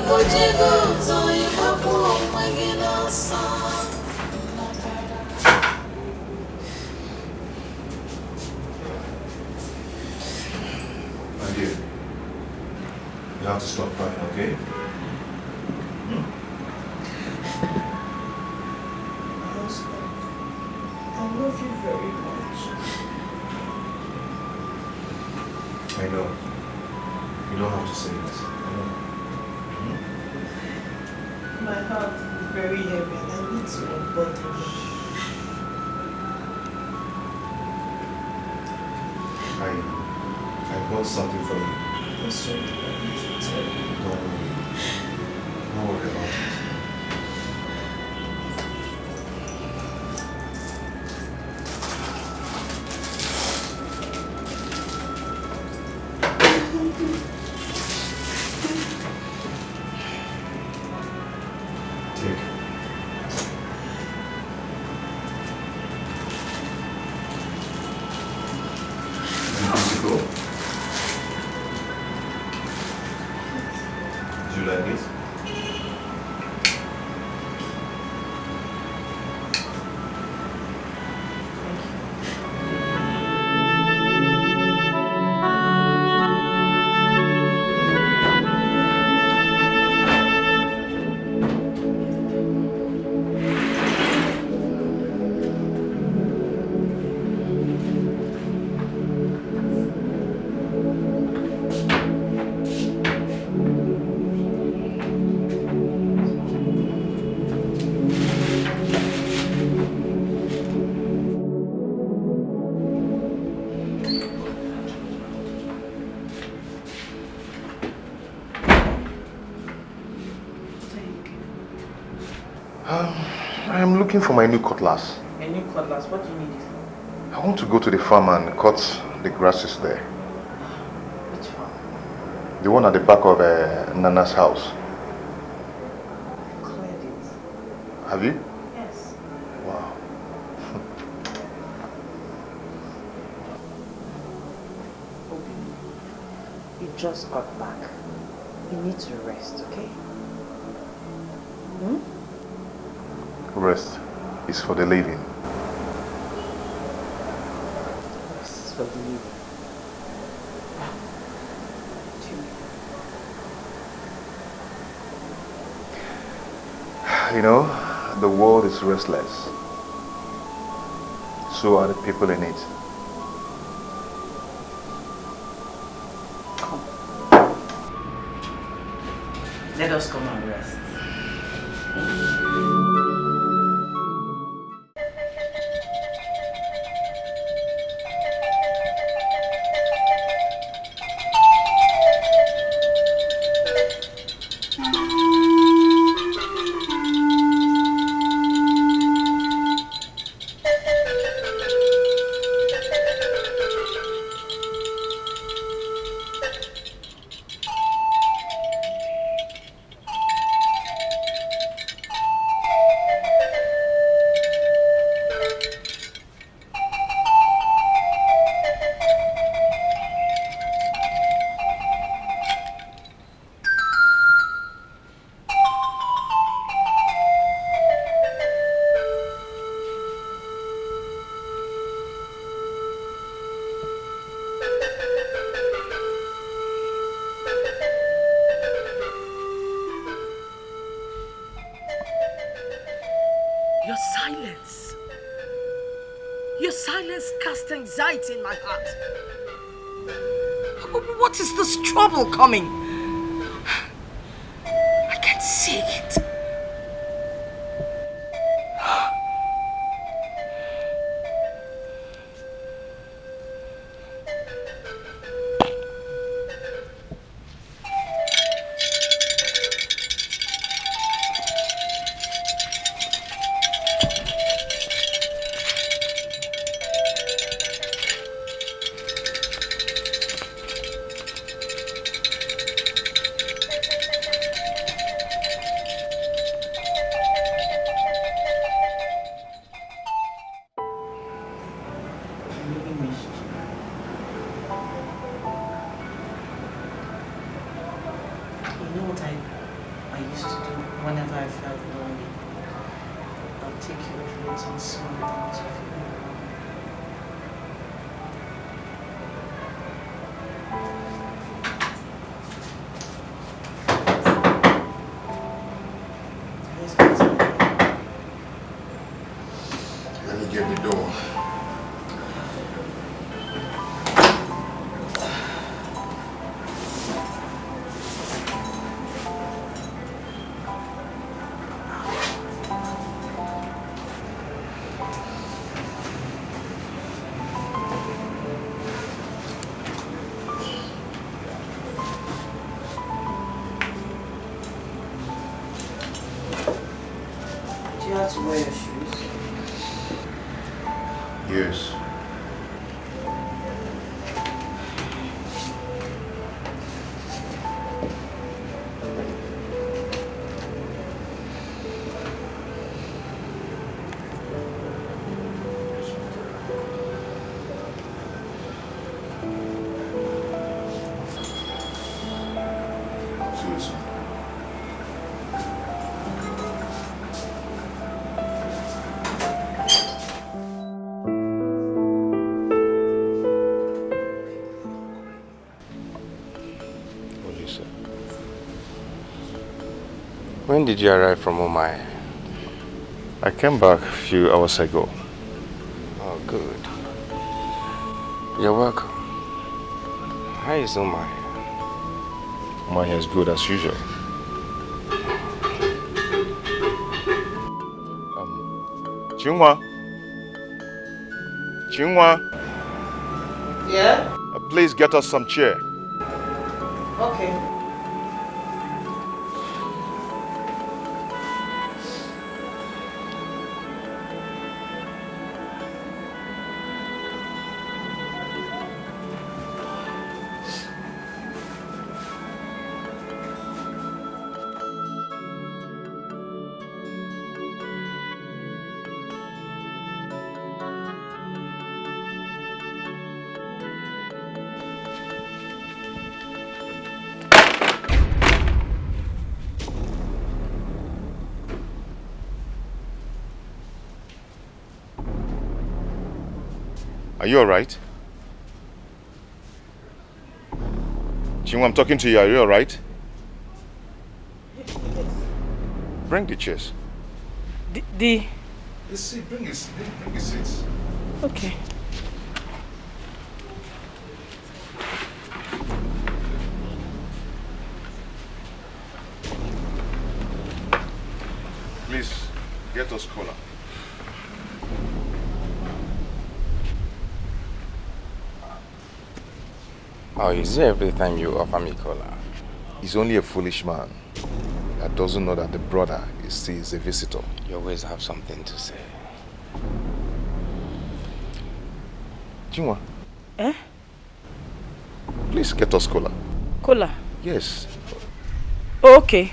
My dear, you have to stop crying, okay? I love you very much. I know. You don't have to say it. I know. My heart is very heavy and I need to unburden it. I bought something for you. There's something I need to tell you. Don't worry about it. I am looking for my new cutlass. A new cutlass? What do you need it for? I want to go to the farm and cut the grasses there. Which farm? The one at the back of Nana's house. I've cleared it. Have you? Yes. Wow. Obi, you just got back. You need to rest, okay? Rest is for the living. Rest is for the living. You know, the world is restless. So are the people in it. Come. Let us come and rest. Anxiety in my heart. What is this trouble coming? I can't see it. I used to do whenever I felt lonely. I'll take your clothes and smell them to feel warm. Let's go to bed. Let me get the door. Do you have to wear your shoes? Yes. See you soon. What do you say? When did you arrive from Omai? I came back a few hours ago. Oh, good. You're welcome. How is Omai? Mine is good as usual. Chinwa? Chinwa? Yeah? Please get us some chair. Okay. Are you alright? Chinwa, I'm talking to you. Are you alright? Bring the chairs. The... Let's see, bring his seats. Okay. Please, get us cola. Oh, is it every time you offer me cola? He's only a foolish man that doesn't know that the brother is a visitor. You always have something to say. Chinwa, Eh? please get us cola. Cola? Yes. Oh, okay.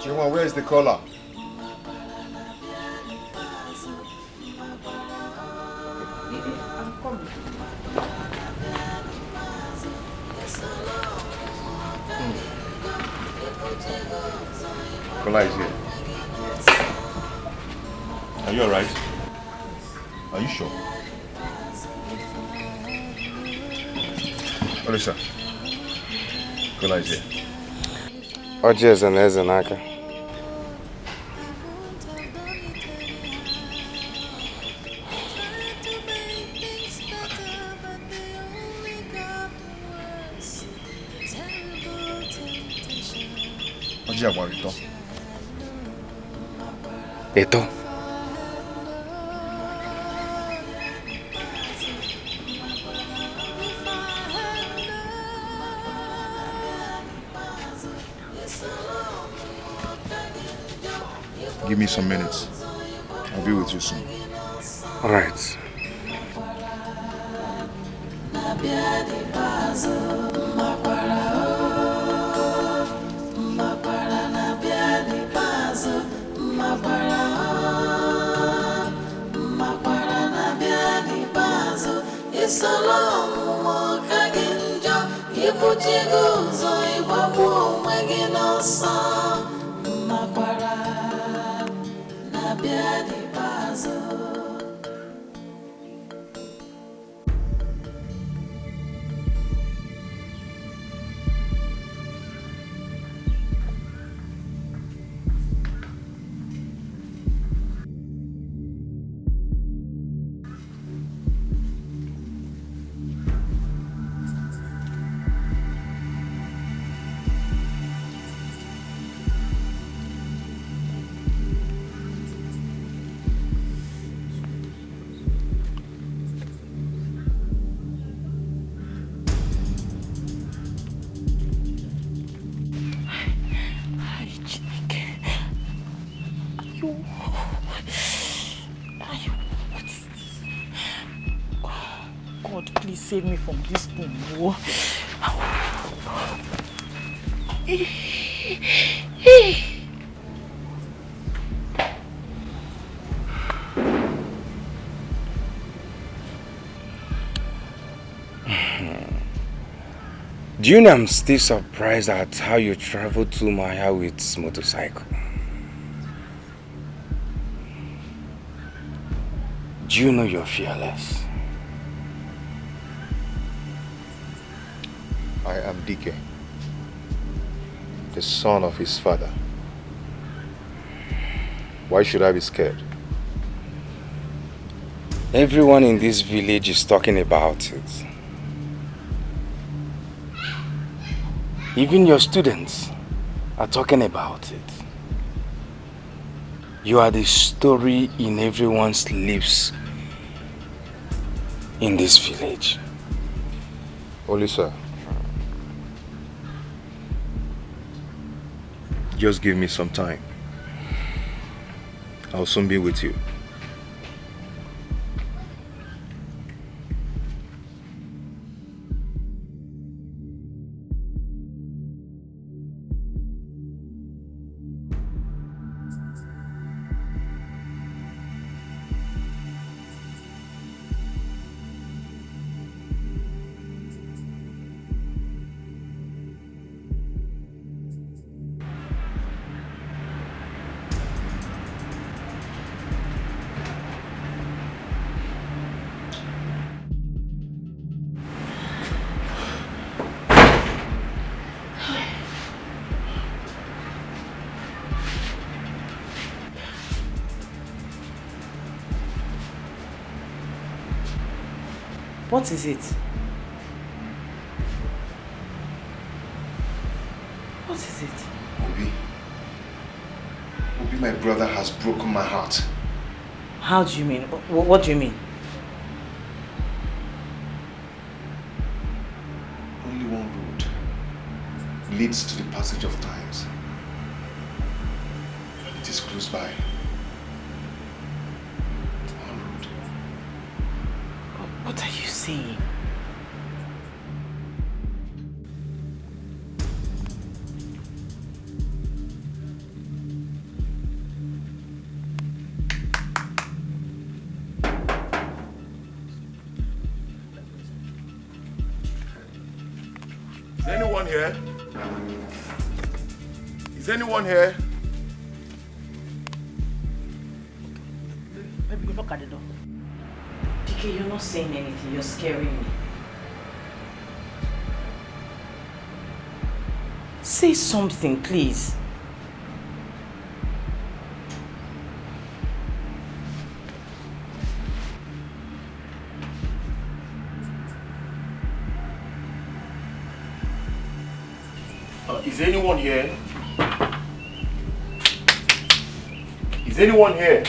Chinwa, where is the cola? I'm coming. Cola is here. Are you alright? Are you sure? Olisa, cola is here. Ojes and Ezenaka. Oji Agwarito. Eto. Give me some minutes. I'll be with you soon. All right. Save me from this thing, bro. Do you know I'm still surprised at how you traveled to Maya with motorcycle? Do you know you're fearless? I am Dikeh, the son of his father. Why should I be scared? Everyone in this village is talking about it. Even your students are talking about it. You are the story in everyone's lips in this village. Olisa, just give me some time. I'll soon be with you. What is it? What is it? Obi, my brother has broken my heart. How do you mean? What do you mean? Only one road leads to the passage of times. It is close by. One road. What are you saying? Is anyone here? Is anyone here? Baby, look at the door. Dikeh, you're not saying anything. You're scaring me. Say something, please. Is anyone here? Is anyone here?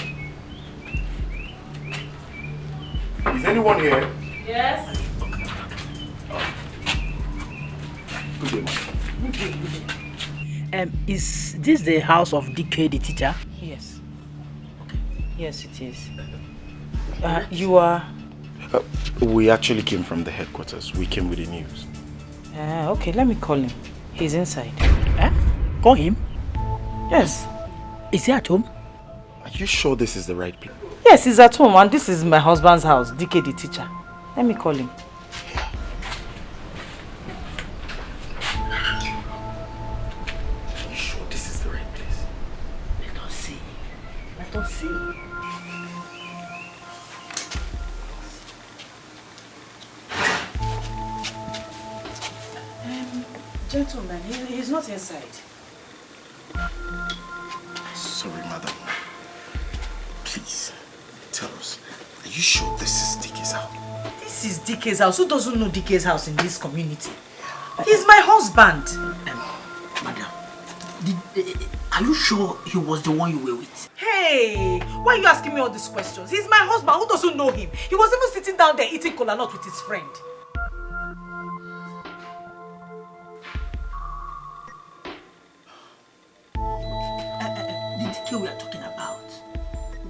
Is anyone here? Yes? Good day, ma'am. Good day, good day. Is this the house of Dikeh, the teacher? Yes. Okay. Yes, it is. You are... We actually came from the headquarters. We came with the news. Okay, let me call him. He's inside. Call him? Yes. Is he at home? Are you sure this is the right place? Yes, he's at home and this is my husband's house, Dikeh the teacher. Let me call him. Are you sure this is the right place? Let us see. Let us see. Gentleman, he's not inside. Sorry, madam. Please, tell us. Are you sure this is Dikeh's house? This is Dikeh's house. Who doesn't know Dikeh's house in this community? He's my husband. Madam, are you sure he was the one you were with? Hey, why are you asking me all these questions? He's my husband. Who doesn't know him? He was even sitting down there eating kola nut with his friend. The Dikeh we are talking about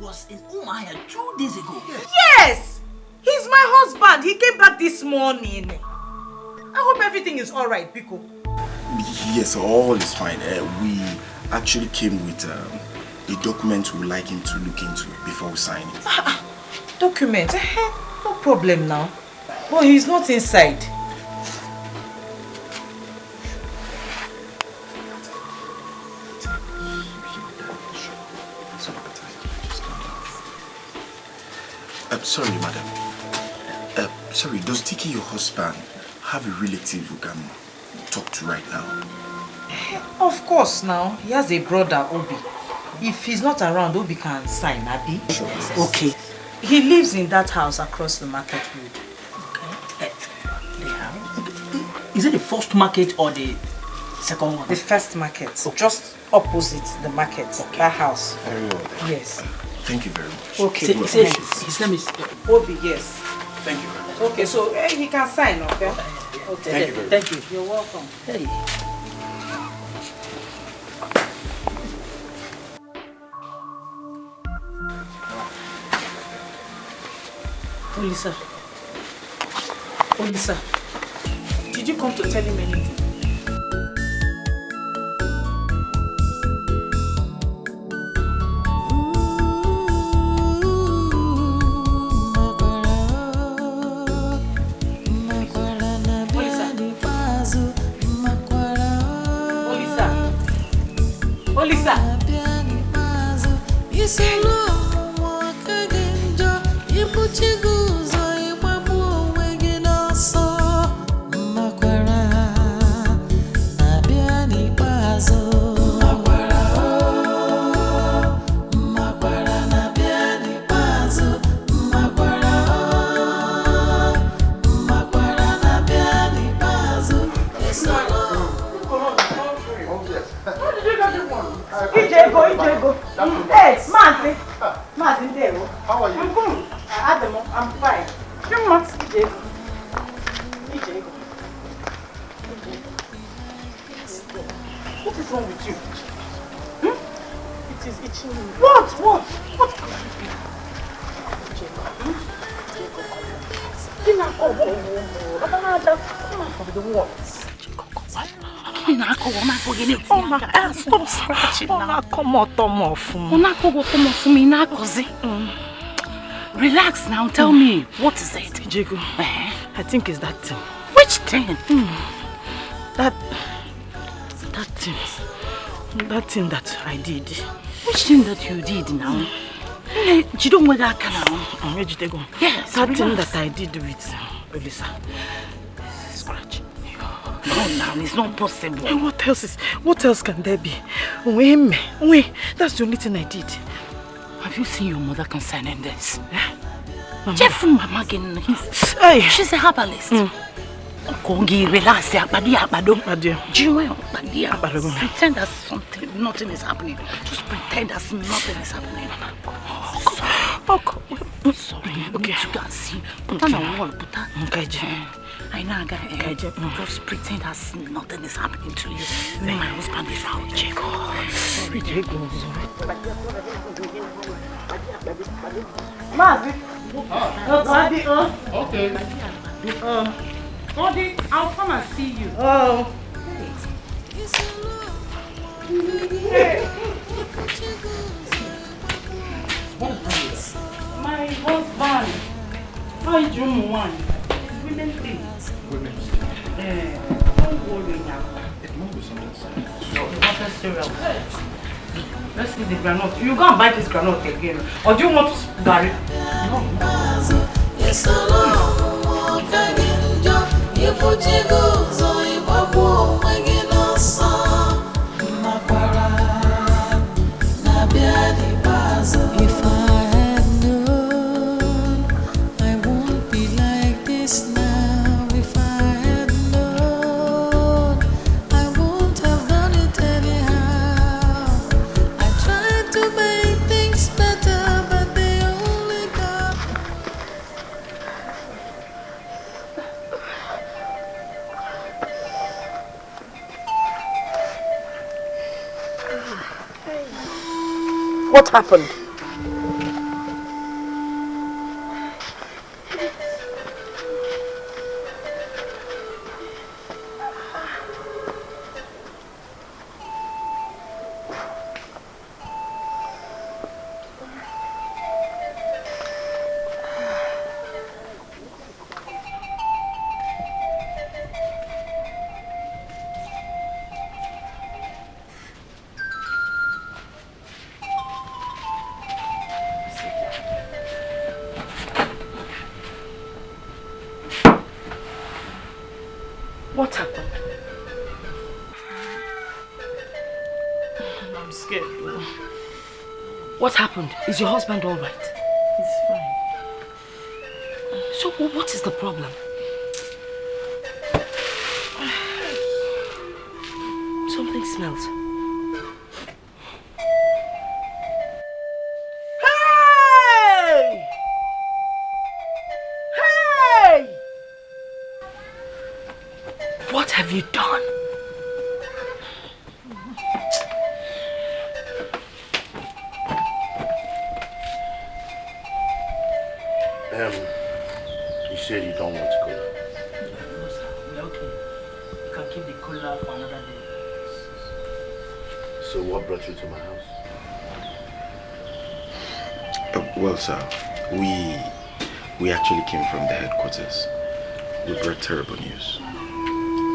was in Umuahia 2 days ago. Yes! He's my husband. He came back this morning. I hope everything is alright, Biko. Yes, all is fine. We actually came with a document we would like him to look into before we sign it. Document? No problem now. But he's not inside. Sorry, madam. Sorry, does Dikeh, your husband, have a relative who can talk to right now? Of course now. He has a brother, Obi. If he's not around, Obi can sign, Abi. Sure. Okay. He lives in that house across the market road. Okay. The house? Is it the first market or the second one? The first market. Just opposite the market. Okay. That house. Very well. Yes. Thank you very much. Okay. His name is Obi, yes. Thank you very much. Okay, so he can sign, okay? Okay. Thank you very much. Thank you. You're welcome. Hey. Olisa, did you come to tell him anything? Olisa. Ijego. Hey, Martin, how are you? I'm good. Adam, I'm fine. You must Ijego. What is wrong with you? It is itching me. What? Oh my God, stop scratching now. Relax now, tell me, what is it? Diego, I think it's that thing. Which thing? That thing that I did. Which thing that you did now? You don't want that kind of... Yes, that thing that I did with Olisa. Scratch. No, now it's not possible. And what else can there be? Wait, that's the only thing I did. Have you seen your mother concerning this? Mama. Jeff Mama, she's a herbalist. Kongi, relax, pretend that nothing is happening. Just pretend that nothing is happening. Sorry. Okay. You can see. Put on a wall. Put on. Okay. I know I got just pretend as nothing is happening to you. Then my husband is out. Jago. Sorry, Jago. Okay. Odi, I'll come and see you. Oh. Hey. My husband. How is your one? Women things. Don't worry now. It won't be something serious. No, it's not serious. Let's see the granite. You go and buy this granite again. Or do you want to bury it? No. If I had known, I won't be like this now. If I had known, I won't have done it anyhow. I tried to make things better, but they only got. What happened? What happened? I'm scared. What happened? Is your husband all right? It's fine. So what is the problem? Something smells. Hey! Hey! What have you done? You said you don't want to go. No, sir. We're okay. You can keep the cooler for another day. So what brought you to my house? Well, sir, we actually came from the headquarters. We brought terrible news.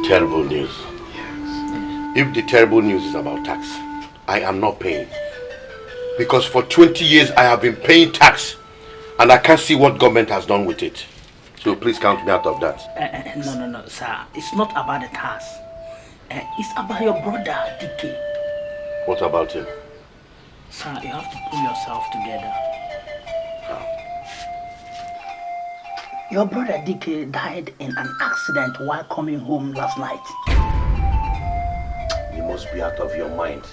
Terrible news. Yes. If the terrible news is about tax, I am not paying. Because for 20 years I have been paying tax and I can't see what government has done with it. So please count me out of that. No, sir. It's not about the tax. It's about your brother, Dikeh. What about him? Sir, you have to pull yourself together. How? Your brother Dikeh died in an accident while coming home last night. You must be out of your mind.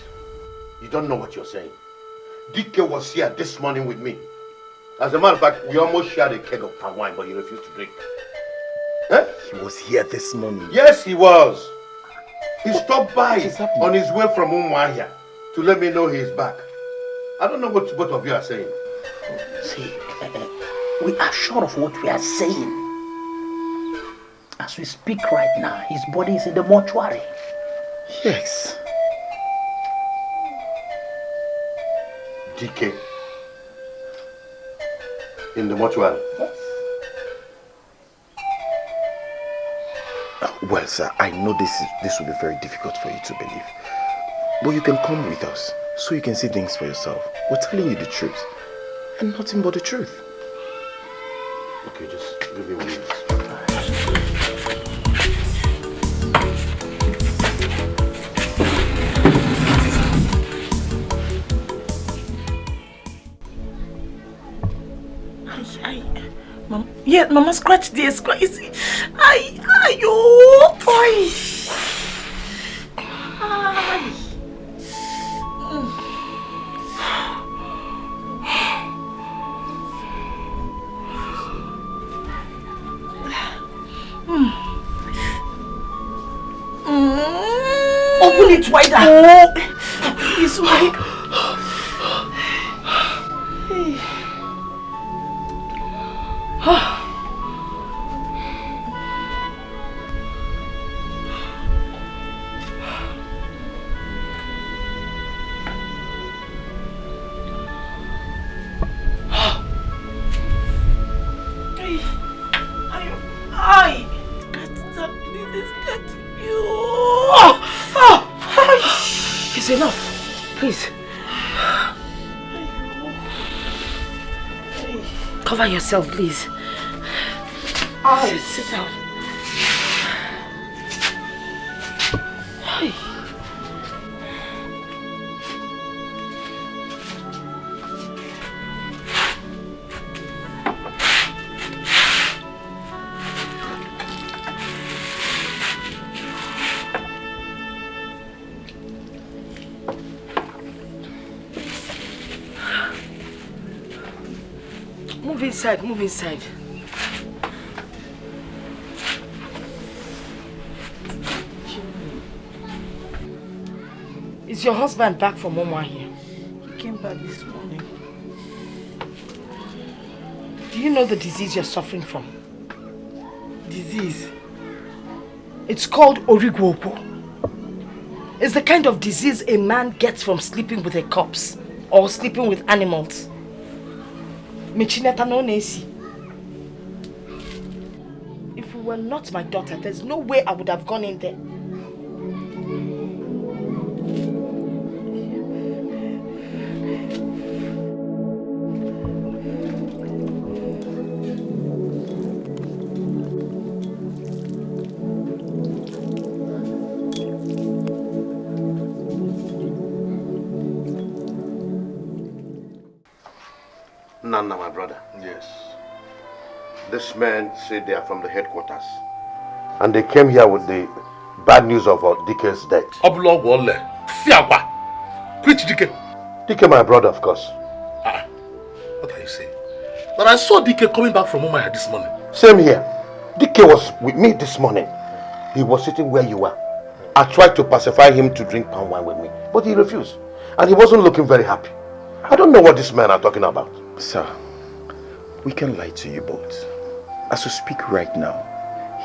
You don't know what you're saying. Dikeh was here this morning with me. As a matter of fact, we almost shared a keg of palm wine, but he refused to drink. Eh? He was here this morning. Yes, he was. He stopped by on his way from Umuahia to let me know he's back. I don't know what both of you are saying. See, we are sure of what we are saying. As we speak right now, his body is in the mortuary. Yes. Dikeh in the mortuary. Well, sir, I know this will be very difficult for you to believe. But you can come with us so you can see things for yourself. We're telling you the truth. And nothing but the truth. Okay, just give me 1 minute. Yeah, Mama, scratch this. Scratch. Ayo, boy. don't need to lie down. Oh, it's my... It's enough, please. Cover yourself, please. Sit down. Move inside. Is your husband back from Mama here? He came back this morning. Do you know the disease you're suffering from? Disease? It's called Origwopo. It's the kind of disease a man gets from sleeping with a corpse or sleeping with animals. If you were not my daughter, there's no way I would have gone in there. Nana, my brother. Yes. This man said they are from the headquarters. And they came here with the bad news of Dikeh's death. Preach Dikeh. Dikeh, my brother, of course. What are you saying? But I saw Dikeh coming back from Mama this morning. Same here. Dikeh was with me this morning. He was sitting where you were. I tried to pacify him to drink palm wine with me, but he refused. And he wasn't looking very happy. I don't know what this men are talking about. Sir, we can lie to you both. As we speak right now,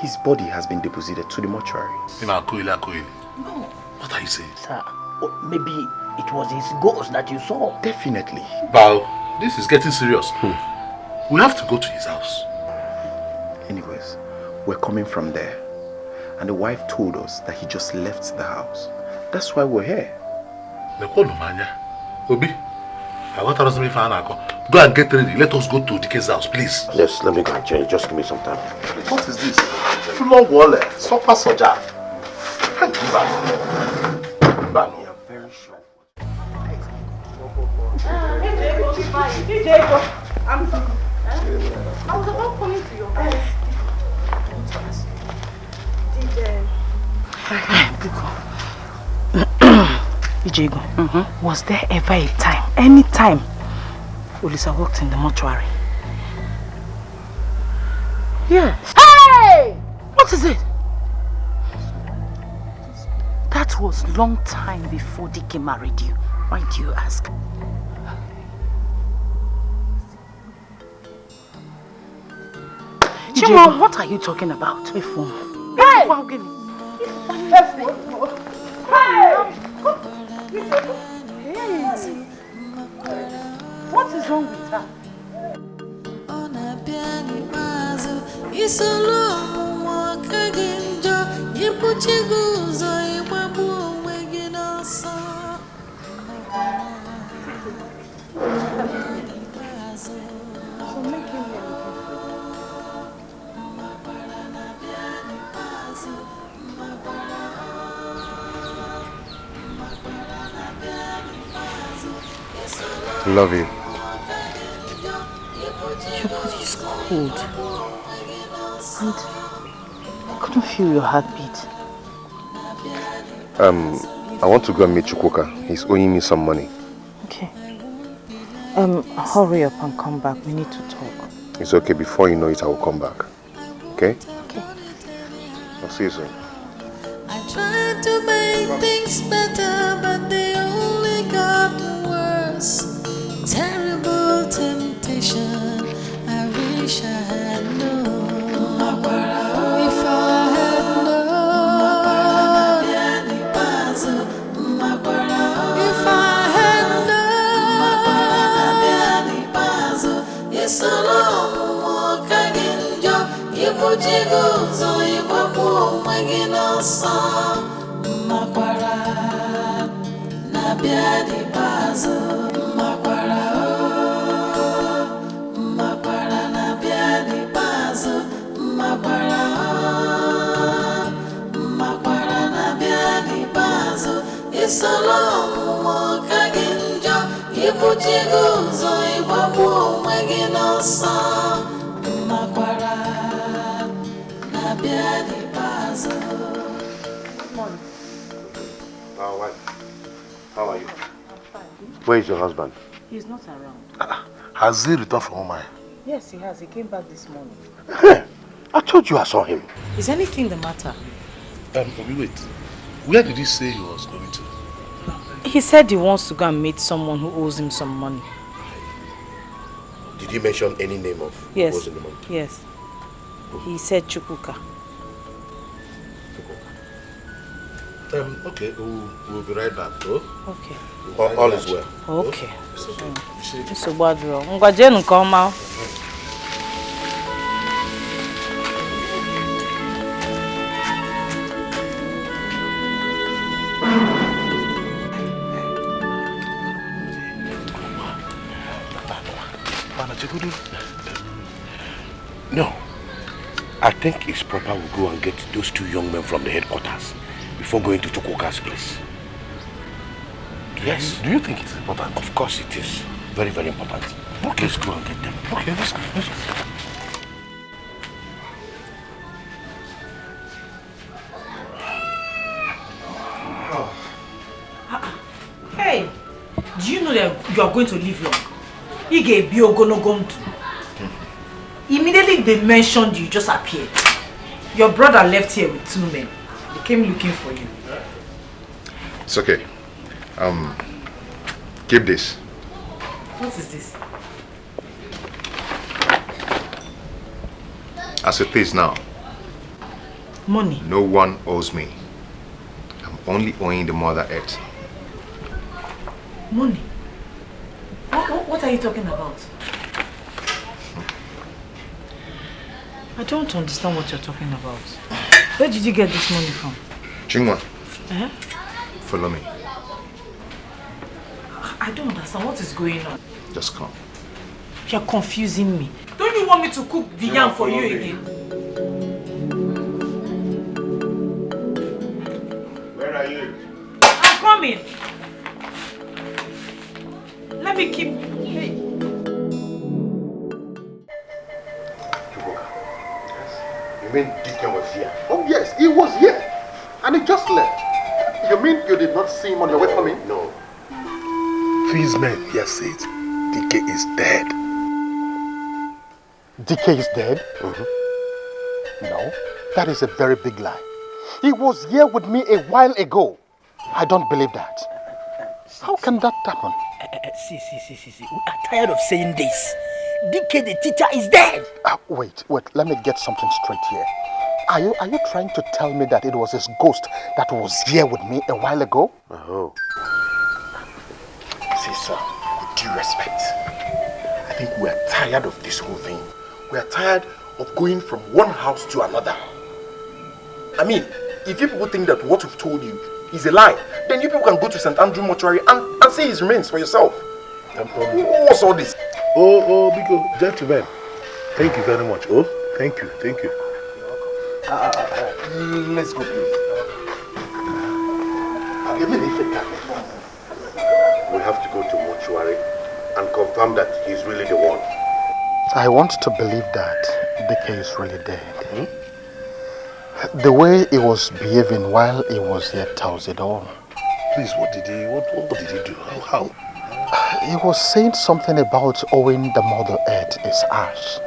his body has been deposited to the mortuary. No. What are you saying? Sir, maybe it was his ghost that you saw. Definitely. Bao, this is getting serious. We have to go to his house. Anyways, we're coming from there. And the wife told us that he just left the house. That's why we're here. Obi, I want us to be fine. Go and get ready. Let us go to Dikeh's house, please. Yes, let me go and change. Just give me some time. What is this? Long wallet. Sofa soja. Can't give up. You are very sure. I was about coming to your house. Ijego, was there ever a time, any time, Olisa walked in the mortuary? Yes. Hey! What is it? That was long time before Dikeh married you. Why do you ask? Chima, what are you talking about? Hey! Hey! What is wrong with her? Love you. Your body is cold. And I couldn't feel your heartbeat. I want to go and meet Chukwuka. He's owing me some money. Okay. Hurry up and come back. We need to talk. It's okay. Before you know it, I will come back. Okay? Okay. I'll see you soon. I tried to make things better, but they only got worse. Terrible temptation, I wish I had known. If I had known, if I had known, it's a long walk again. Ibujigozo ibabu maginosa makwara na biadi bazo makwara na biadi bazo makwara na biadi bazo isalamu makaginjo ibujigozo ibabu maginosa makwara. How are you? Where is your husband? He's not around. Has he returned from Omai? Yes, he has. He came back this morning. Hey, I told you I saw him. Is anything the matter? Wait. Where did he say he was going to? He said he wants to go and meet someone who owes him some money. Did he mention any name of who owes him the money? Yes. He said Chukwuka. Okay, we'll be right back, though. Okay. All is well. Okay. So bad, bro. Ngwajenu come out. No. I think it's proper we go and get those two young men from the headquarters before going to Chukwuka's place. Yes. Do you think it's important? Of course it is. Very, very important. Okay, let's go and get them. Okay, let's go. Hey, do you know that you are going to live long? Ige Biogonogomtu. Immediately they mentioned you just appeared. Your brother left here with 2 men. They came looking for you. It's okay. Keep this. What is this? As it is now, Money. no one owes me. I'm only owing the Mother Earth. Money? What are you talking about? I don't understand what you're talking about. Where did you get this money from? Chingwa, Eh? follow me. I don't understand what is going on. Just come. You're confusing me. Don't you want me to cook the yam for you again? Where are you? I'm coming. Let me keep... Hey. You mean Dikeh was here? Oh yes, he was here. And he just left. You mean you did not see him on your way coming? No. These men here said Dikeh is dead. Dikeh is dead? No, that is a very big lie. He was here with me a while ago. I don't believe that. How can that happen? See. We are tired of saying this. Dikeh the teacher is dead. Wait, let me get something straight here. Are you trying to tell me that it was his ghost that was here with me a while ago? Oh. See, sir, with due respect, I think we are tired of this whole thing. We are tired of going from one house to another. I mean, if you people think that what we've told you is a lie, then you people can go to St. Andrew Mortuary and see his remains for yourself. What's all this? Biko, gentlemen, thank you very much. Oh, thank you. Let's go, please. We have to go to mortuary and confirm that he's really the one. I want to believe that Dikeh is really dead. The way he was behaving while he was here tells it all. Please, what did he do? How? He was saying something about owing the Mother Earth his ash.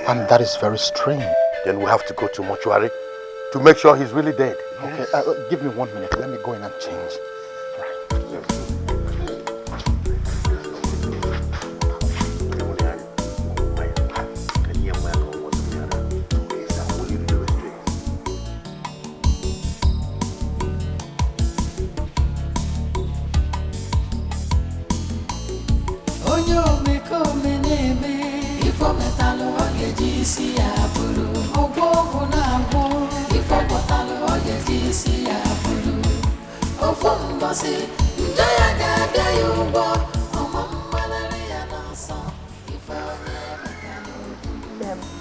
And that is very strange. Then we have to go to mortuary to make sure he's really dead. Okay, give me 1 minute. Let me go in and change.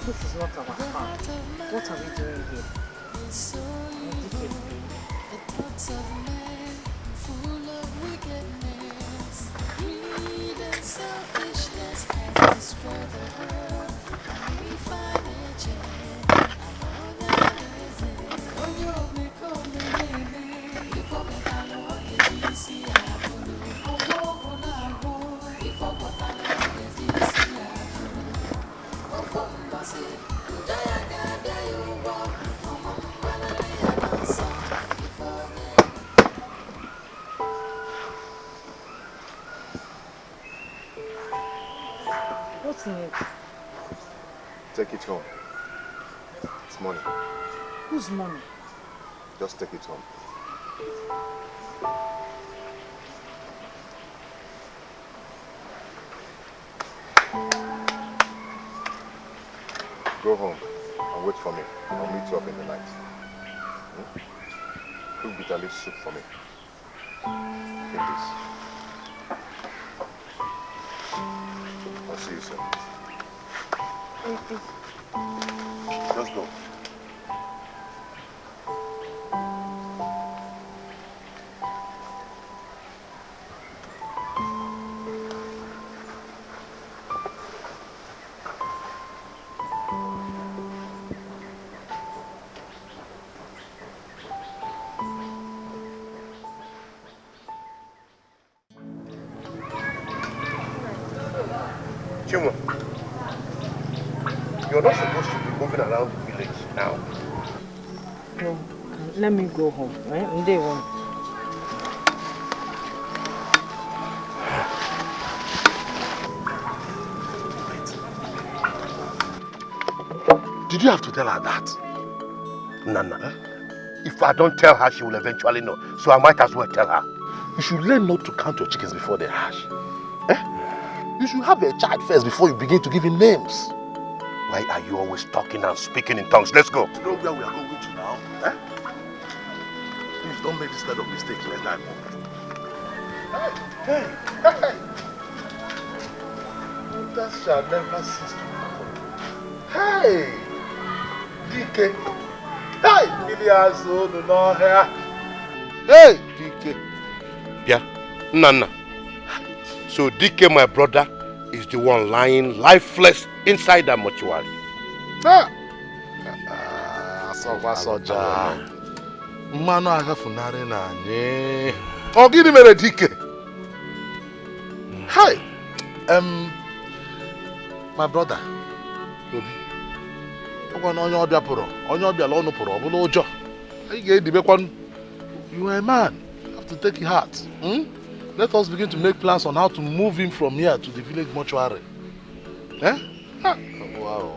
This is not our farm. What are we doing here? What's in it? Take it home. It's money. Whose money? Just take it home. Go home and wait for me. I'll meet you up in the night. Cook bitter leaf soup for me. Take this. I'll see you soon. Just go. Chuma, you're not supposed to be moving around the village now. No, let me go home. Right? Day one. Did you have to tell her that? Nana, if I don't tell her, she will eventually know. So I might as well tell her. You should learn not to count your chickens before they hatch. You should have a child first before you begin to give him names. Why are you always talking and speaking in tongues? Let's go. You know where we are going to now? Please don't make this kind of mistake next time. Hey! That shall never cease to happen. Hey! Dikeh! Hey! Millions old no here. Hey! Dikeh! Yeah, Nana. So Dikeh, my brother, is the one lying lifeless inside that mortuary. Soja. Mano agafunare na nye. O gini mere Dikeh? Hi. My brother. Obi. Onye ọbịa pụrụ. Onye ọbịa lọnụ pụrụ ọ bụla ụjọ. Anyị ga-edibekwa. You are a man. You have to take your heart. Let us begin to make plans on how to move him from here to the village mortuary. Wow.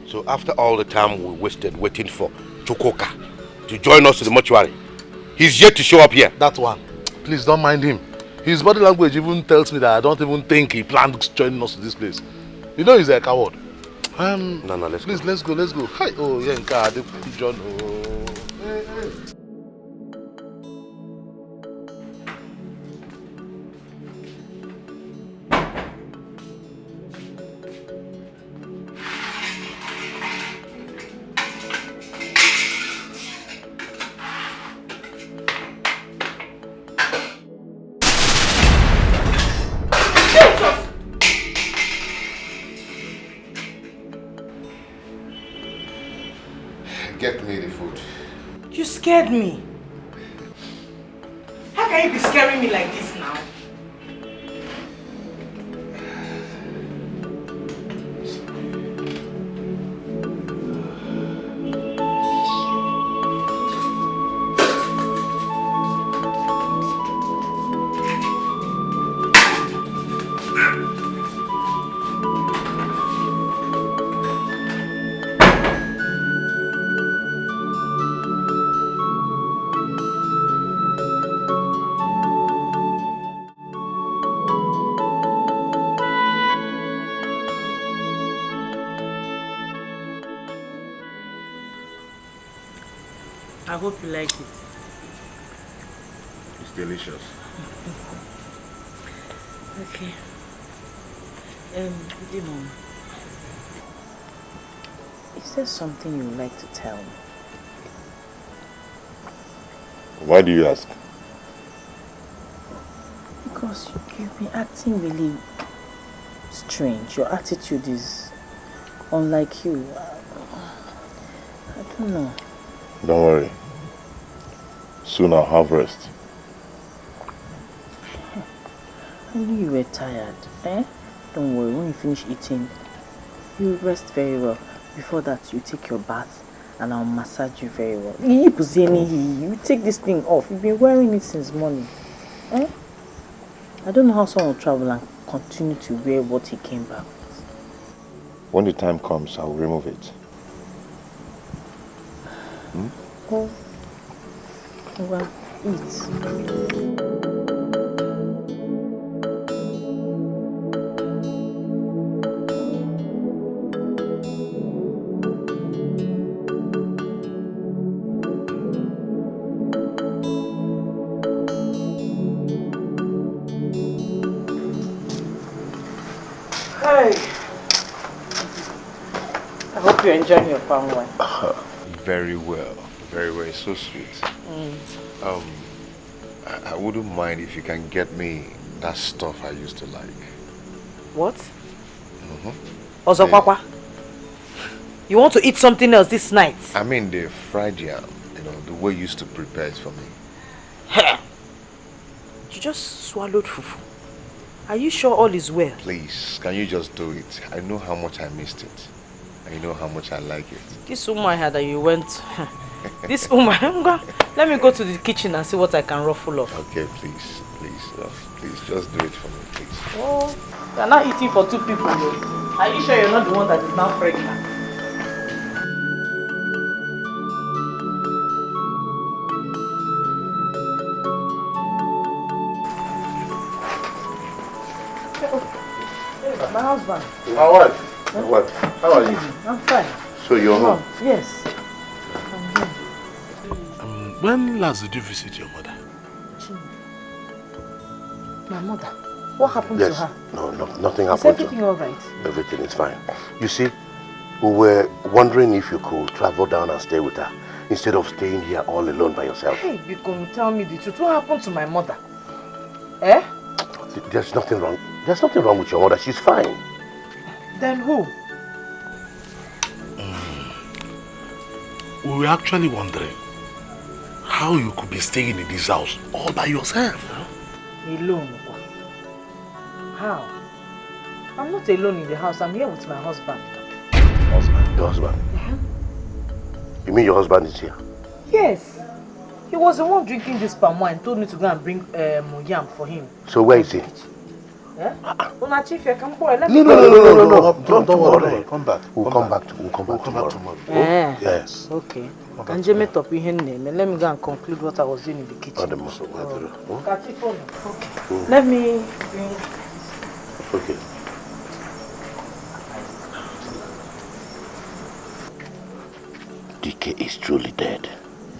So after all the time we wasted waiting for Chukwuka to join us to the mortuary, he's yet to show up here. That one. Please don't mind him. His body language even tells me that I don't even think he planned joining us to this place. You know he's a coward. No, let's go. Let's go. Hi. Oh, yeah, John. Hey. Get me the food. You scared me. How can you be scaring me like this now? hope you like it. It's delicious. Okay. Good Mom. Is there something you'd like to tell me? Why do you ask? Because you've been acting really strange. Your attitude is unlike you. I don't know. Don't worry. Soon I'll have rest. I knew you were tired. Don't worry, when you finish eating, you rest very well. Before that, you take your bath and I'll massage you very well. You take this thing off. You've been wearing it since morning. I don't know how someone will travel and continue to wear what he came back with. When the time comes, I'll remove it. Oh, well, eat. You're enjoying your palm wine. Very well. Very well. It's so sweet. I wouldn't mind if you can get me that stuff I used to like. What? Ozokwakwa? You want to eat something else this night? I mean the fried yam, the way you used to prepare it for me. Hey! You just swallowed fufu. Are you sure all is well? Please, can you just do it? I know how much I missed it. I know how much I like it. This woman I had that you went... This woman... Let me go to the kitchen and see what I can ruffle up. Okay, please. Please, just do it for me, please. Oh, you're not eating for 2 people though. Are you sure you're not the one that is now pregnant? My husband. My wife. What? How are you? I'm fine. So you're home? Yes. I'm here. When last did you visit your mother? My mother? What happened to her? No, nothing happened. Is everything all right? Everything is fine. You see, we were wondering if you could travel down and stay with her instead of staying here all alone by yourself. Hey, you can tell me the truth. What happened to my mother? There's nothing wrong. There's nothing wrong with your mother. She's fine. Then who? We were actually wondering how you could be staying in this house all by yourself. Alone? How? I'm not alone in the house. I'm here with my husband. Husband? Your husband? You mean your husband is here? Yes. He was the one drinking this palm wine. Told me to go and bring yam for him. So where is he? No. Don't worry. Come back. We'll come back tomorrow. Yes. Okay. And let me go and conclude what I was doing in the kitchen. Okay. Let me bring... Okay. Dikeh is truly dead.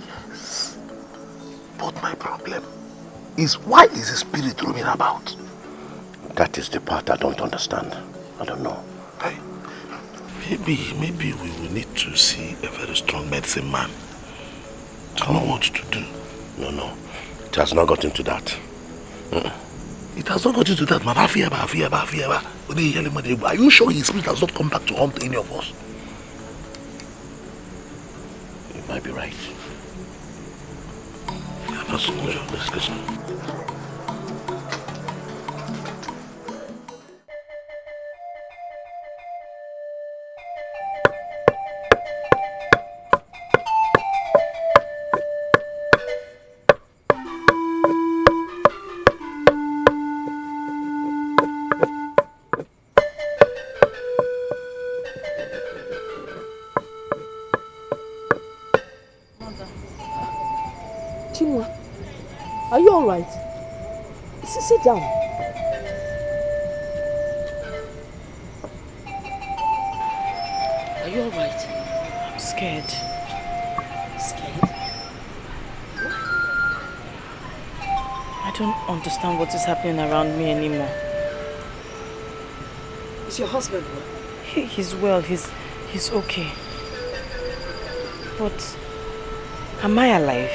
Yes. But my problem is, why is the spirit roaming about? That is the part I don't understand. I don't know. Hey, maybe we will need to see a very strong medicine man to know what to do. No. It has not gotten to that. It has not gotten to that, man. Are you sure his spirit has not come back to haunt any of us? You might be right. Let's go. Are you alright? Sit down. Are you alright? I'm scared. Scared? don't understand what is happening around me anymore. Is your husband well? He's well, he's okay. But am I alive?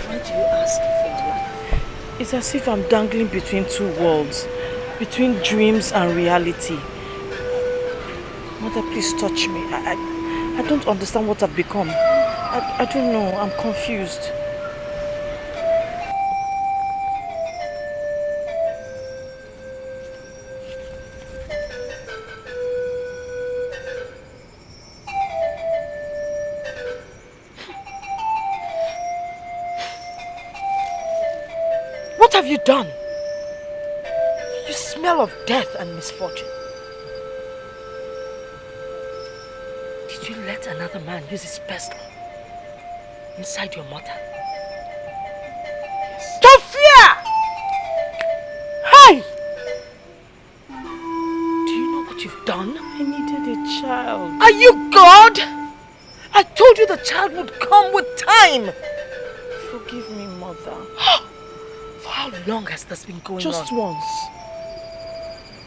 Why do you ask if you're alive? It's as if I'm dangling between two worlds, between dreams and reality. Mother, please touch me. I don't understand what I've become. I don't know, I'm confused. What have you done? You smell of death and misfortune. Did you let another man use his pestle inside your mother? Yes. Sophia! Hey! Do you know what you've done? I needed a child. Are you God? I told you the child would come with time. Forgive me, Mother. For how long has this been going on? Just once.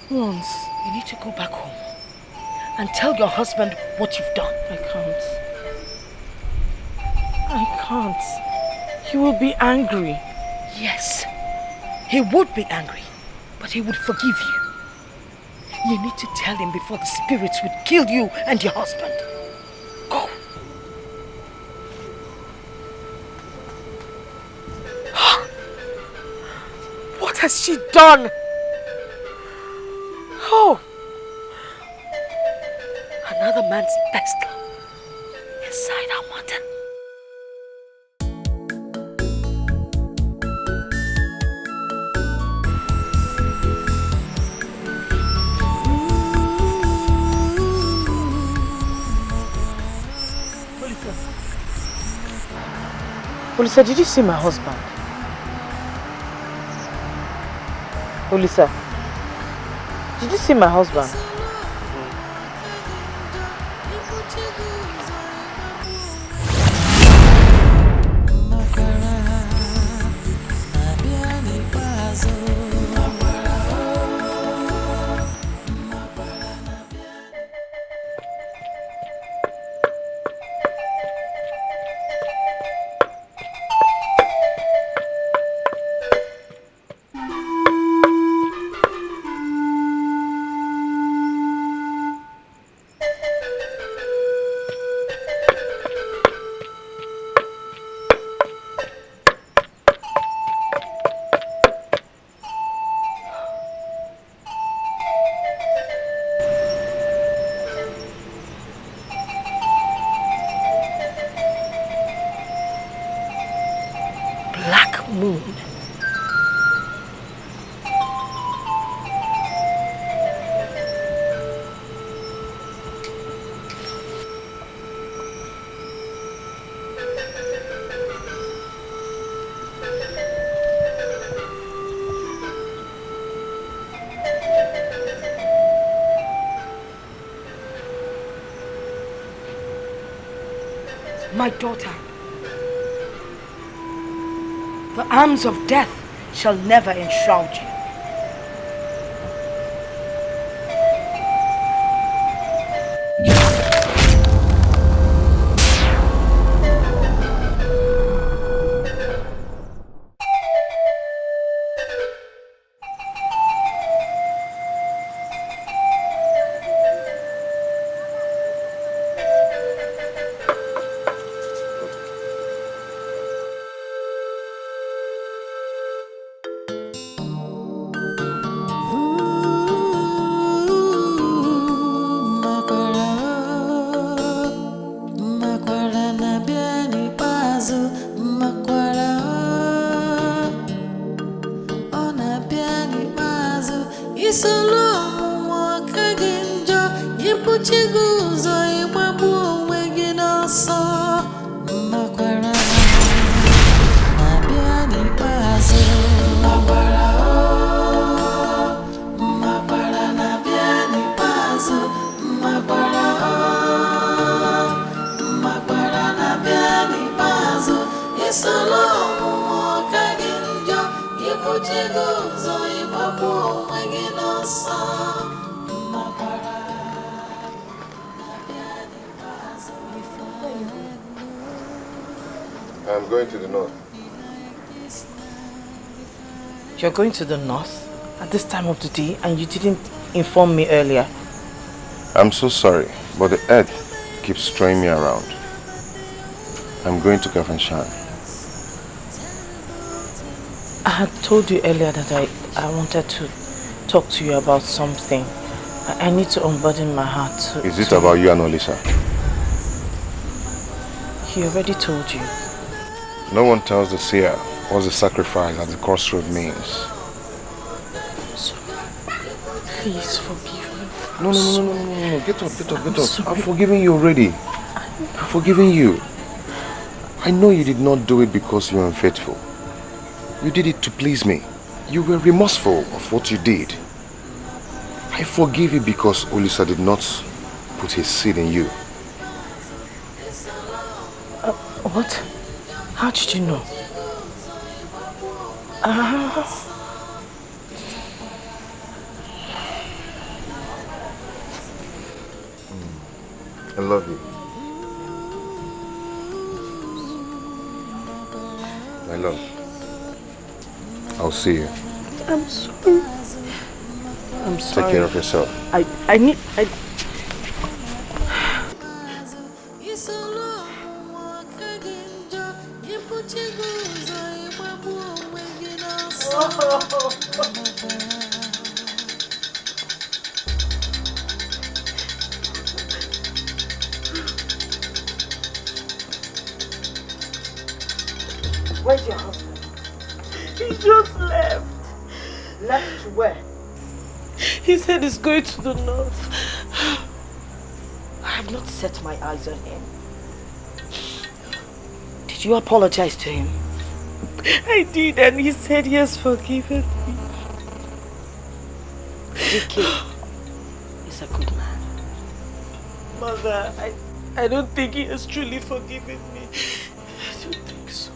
Once. You need to go back home and tell your husband what you've done. I can't. He will be angry. Yes, he would be angry, but he would forgive you. You need to tell him before the spirits would kill you and your husband. Go. What has she done? Oh! Another man's pestle inside our mother. Olisa, did you see my husband? Olisa, did you see my husband? My daughter, the arms of death shall never enshroud you. Makwara na bia ni pazo I'm going to the north. You're going to the north at this time of the day and you didn't inform me earlier. I'm so sorry, but the earth keeps throwing me around. I'm going to Kafanshan. I had told you earlier that I wanted to talk to you about something. I need to unburden my heart. Is it about you and Olisa? He already told you. No one tells the seer what the sacrifice at the crossroad means. So, please forgive me. No. Get up. I've forgiven you already. I've forgiven you. I know you did not do it because you were unfaithful. You did it to please me. You were remorseful of what you did. I forgive you because Olisa did not put his seed in you. What? How did you know? I love you. My love. I'll see you. I'm sorry. I'm sorry. Take care of yourself. I need... Where's your husband? He just left. Left to where? He said he's going to the north. I have not set my eyes on him. Did you apologize to him? I did, and he said he has forgiven me. Dikeh is a good man. Mother, I don't think he has truly forgiven me. I don't think so.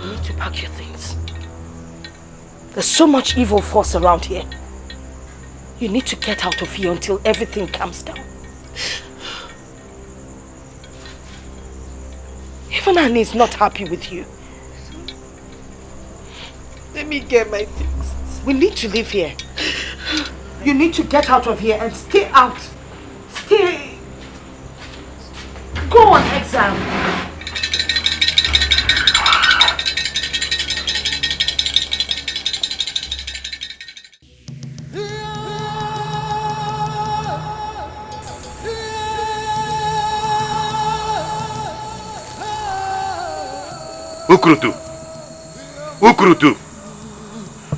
You need to pack your things. There's so much evil force around here. You need to get out of here until everything calms down. Even Annie is not happy with you. Let me get my things. We need to live here. You need to get out of here and stay out. Stay. Go on Exile.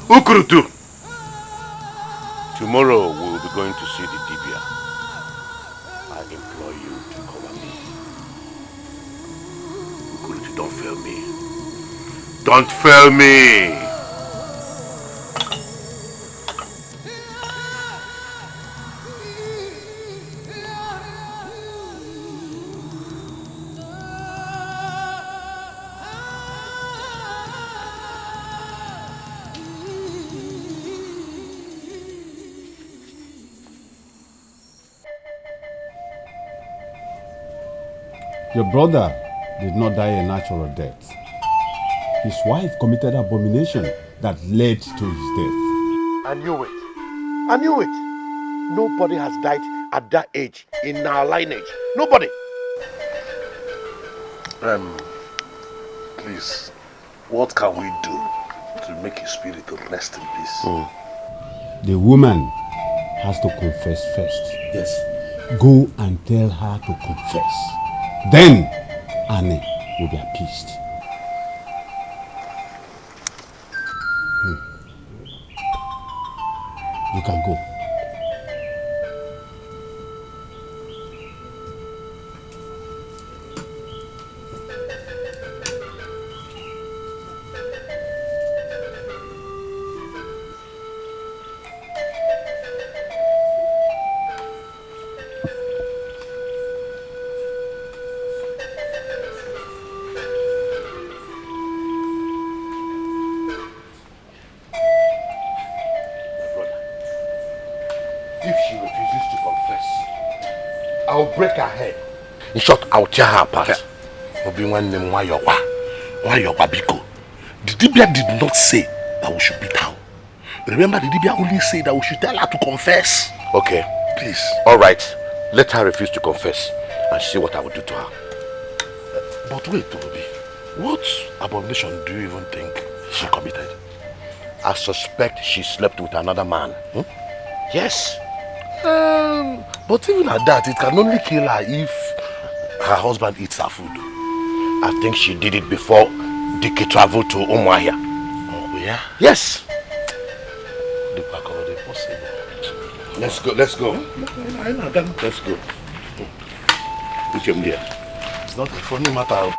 Ukurutu! Tomorrow we will be going to see the Dibia. I implore you to cover me. Ukurutu, don't fail me. Don't fail me! Your brother did not die a natural death. His wife committed abomination that led to his death. I knew it. I knew it. Nobody has died at that age in our lineage. Nobody. Please, what can we do to make his spirit to rest in peace? The woman has to confess first. Yes. Go and tell her to confess. Then Annie will be appeased. You can go. break her head. In short, I'll tear her apart. Obi-Wan name Wayowa. Wayowa Biko. The Dibia did not say that we should beat her. Remember, the Dibia only said that we should tell her to confess. Okay. Please. Alright. Let her refuse to confess and see what I will do to her. But wait, Obi. What abomination do you even think she committed? I suspect she slept with another man. Yes. But even at that, it can only kill her if her husband eats her food. I think she did it before Dikeh traveled to Umuahia. Oh, yeah? Yes. Let's go, let's go. Let's go. We came there. It's not a funny matter.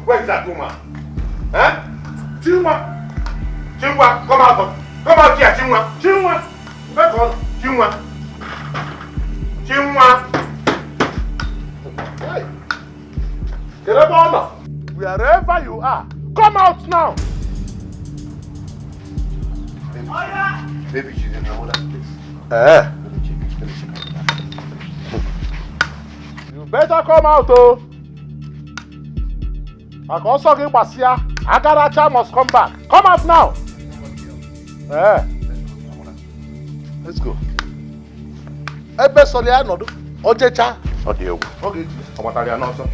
Where is that woman? Huh? Chinwa! Chinwa, come out! Come out here, Chinwa! Chinwa! Back on! Chinwa! Chinwa! Hey! Wherever you are, come out now! Maybe she's in her mother's place. You better come out, oh! Agaracha must come back. Come out now. Let's go. Ebe solia nodu. Ojecha. Odeo. Okay. Amataria no so.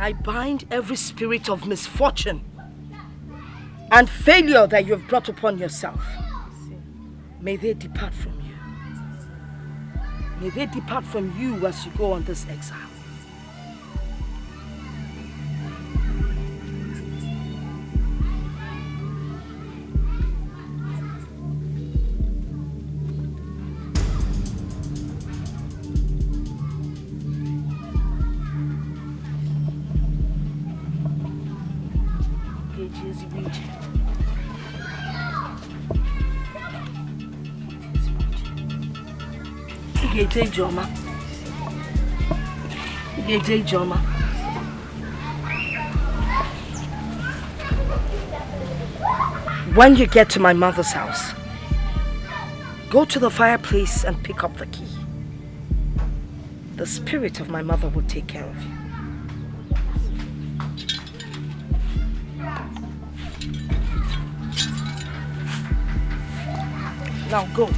I bind every spirit of misfortune and failure that you have brought upon yourself. May they depart from you. May they depart from you as you go on this exile. When you get to my mother's house, go to the fireplace and pick up the key. The spirit of my mother will take care of you. Now go.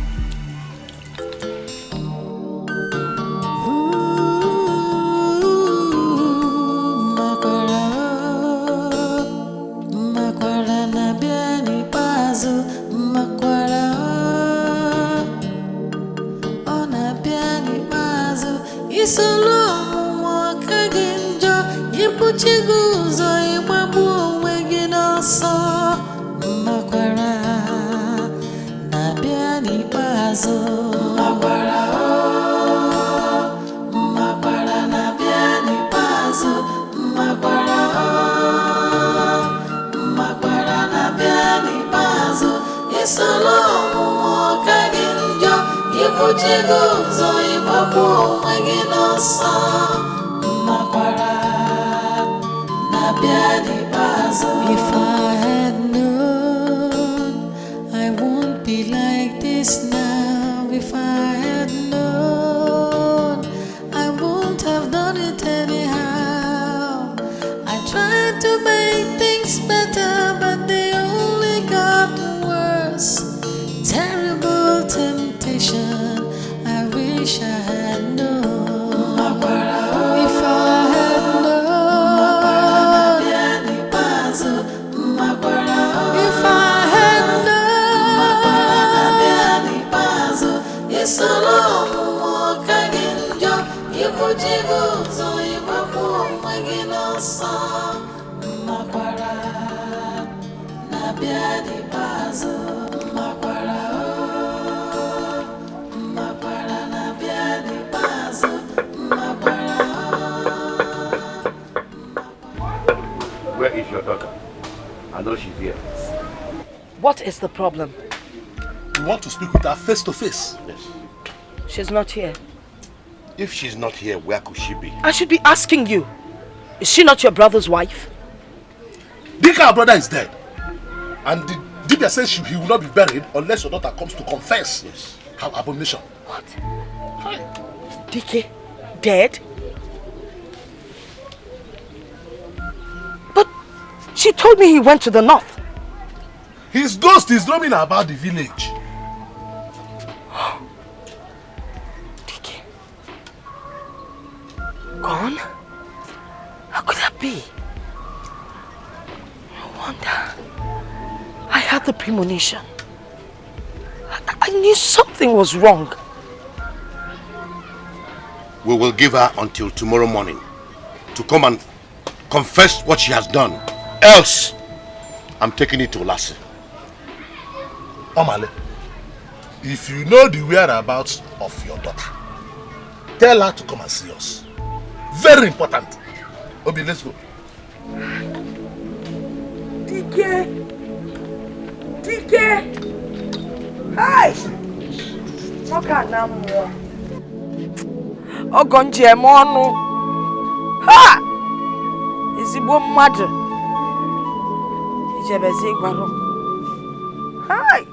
If I had known, I won't be like this now. If I had known. Where is your daughter? I know she's here. What is the problem? We want to speak with her face to face. Yes. She's not here. If she's not here, where could she be? I should be asking you. Is she not your brother's wife? Dikeh, our brother, is dead. And the Dikeh says he will not be buried unless your daughter comes to confess her abomination. What? Dikeh dead? But she told me he went to the north. His ghost is roaming about the village. Dikeh. Gone? How could that be? No wonder. I had the premonition. I knew something was wrong. We will give her until tomorrow morning to come and confess what she has done. Else, I'm taking it to Lassie. Omale, if you know the whereabouts of your daughter, tell her to come and see us. Very important. Obi, let's go. Dikeh! Dikeh! Hi! Ogonje monu. Ha! Ezigbo mmadụ. Ijebezi gwaro. Hi!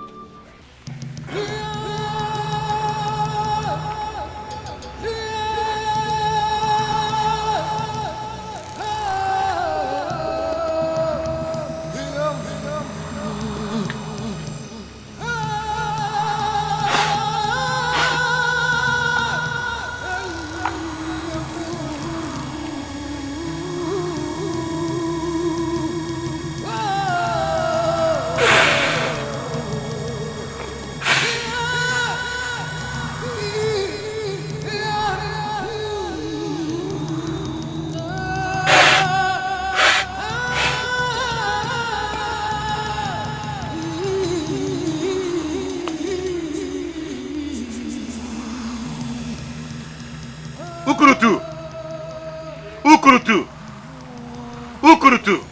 Ukurutu!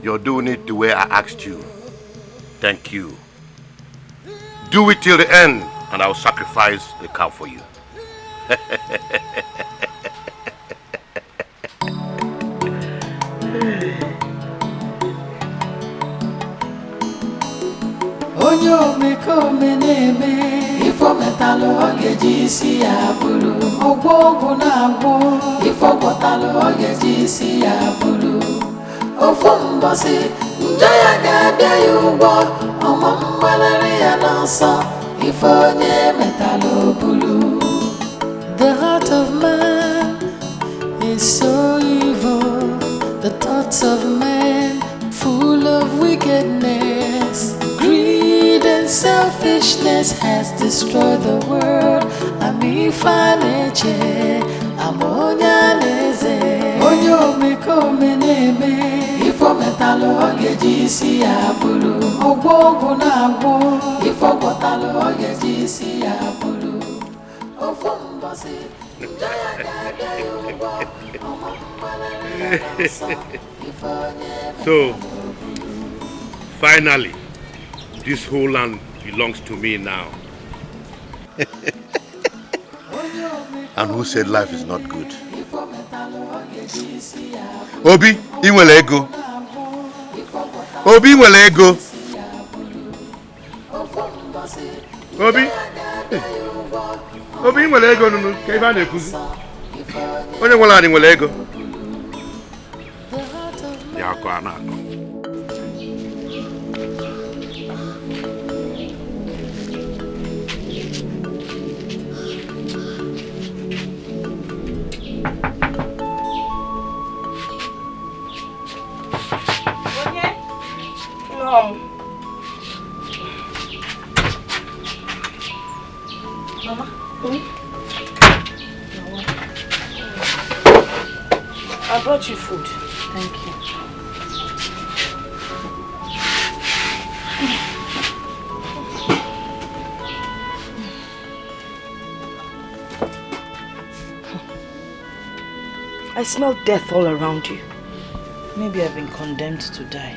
You're doing it the way I asked you. Thank you. Do it till the end, and I'll sacrifice the cow for you. Onyo meko meneme ifo metalo ogeji si abulu ogwogu na agwo ifo botalo ogeji si abulu ofo mbosi njoya ga-abịa ya ugbo ọmọ mgbalari ya n'ọsọ ifo onye metalo bulu. The heart of man is so evil, the thoughts of man full of wickedness. Greed and selfishness has destroyed the world. Ami faneche, amonya leze. Onyo meko meneme, ifo metalo ogeji si abulu. Ogwogu na agwo, ifo botalo ogeji si abulu. Ofo mbosi, njaya gade yubo, omo mbalere yansa, ifo nye. So, finally, this whole land belongs to me now. And who said life is not good? Obi, inwele ego. Obi, inwele ego. Obi, Obi, inwele ego nunu. Kaifa na-ekuzi. Onye nwere ani nwele ego. Ya akọ anakọ. Mama, I brought you food. Thank you. I smell death all around you. Maybe I've been condemned to die.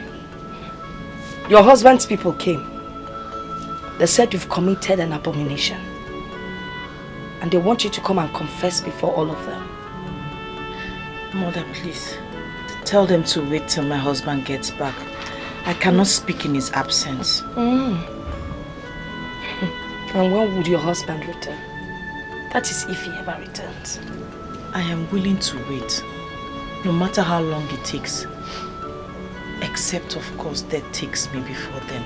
Your husband's people came. They said you've committed an abomination. And they want you to come and confess before all of them. Mother, please. Tell them to wait till my husband gets back. I cannot speak in his absence. And when would your husband return? That is if he ever returns. I am willing to wait, no matter how long it takes. Except, of course, death takes me before then.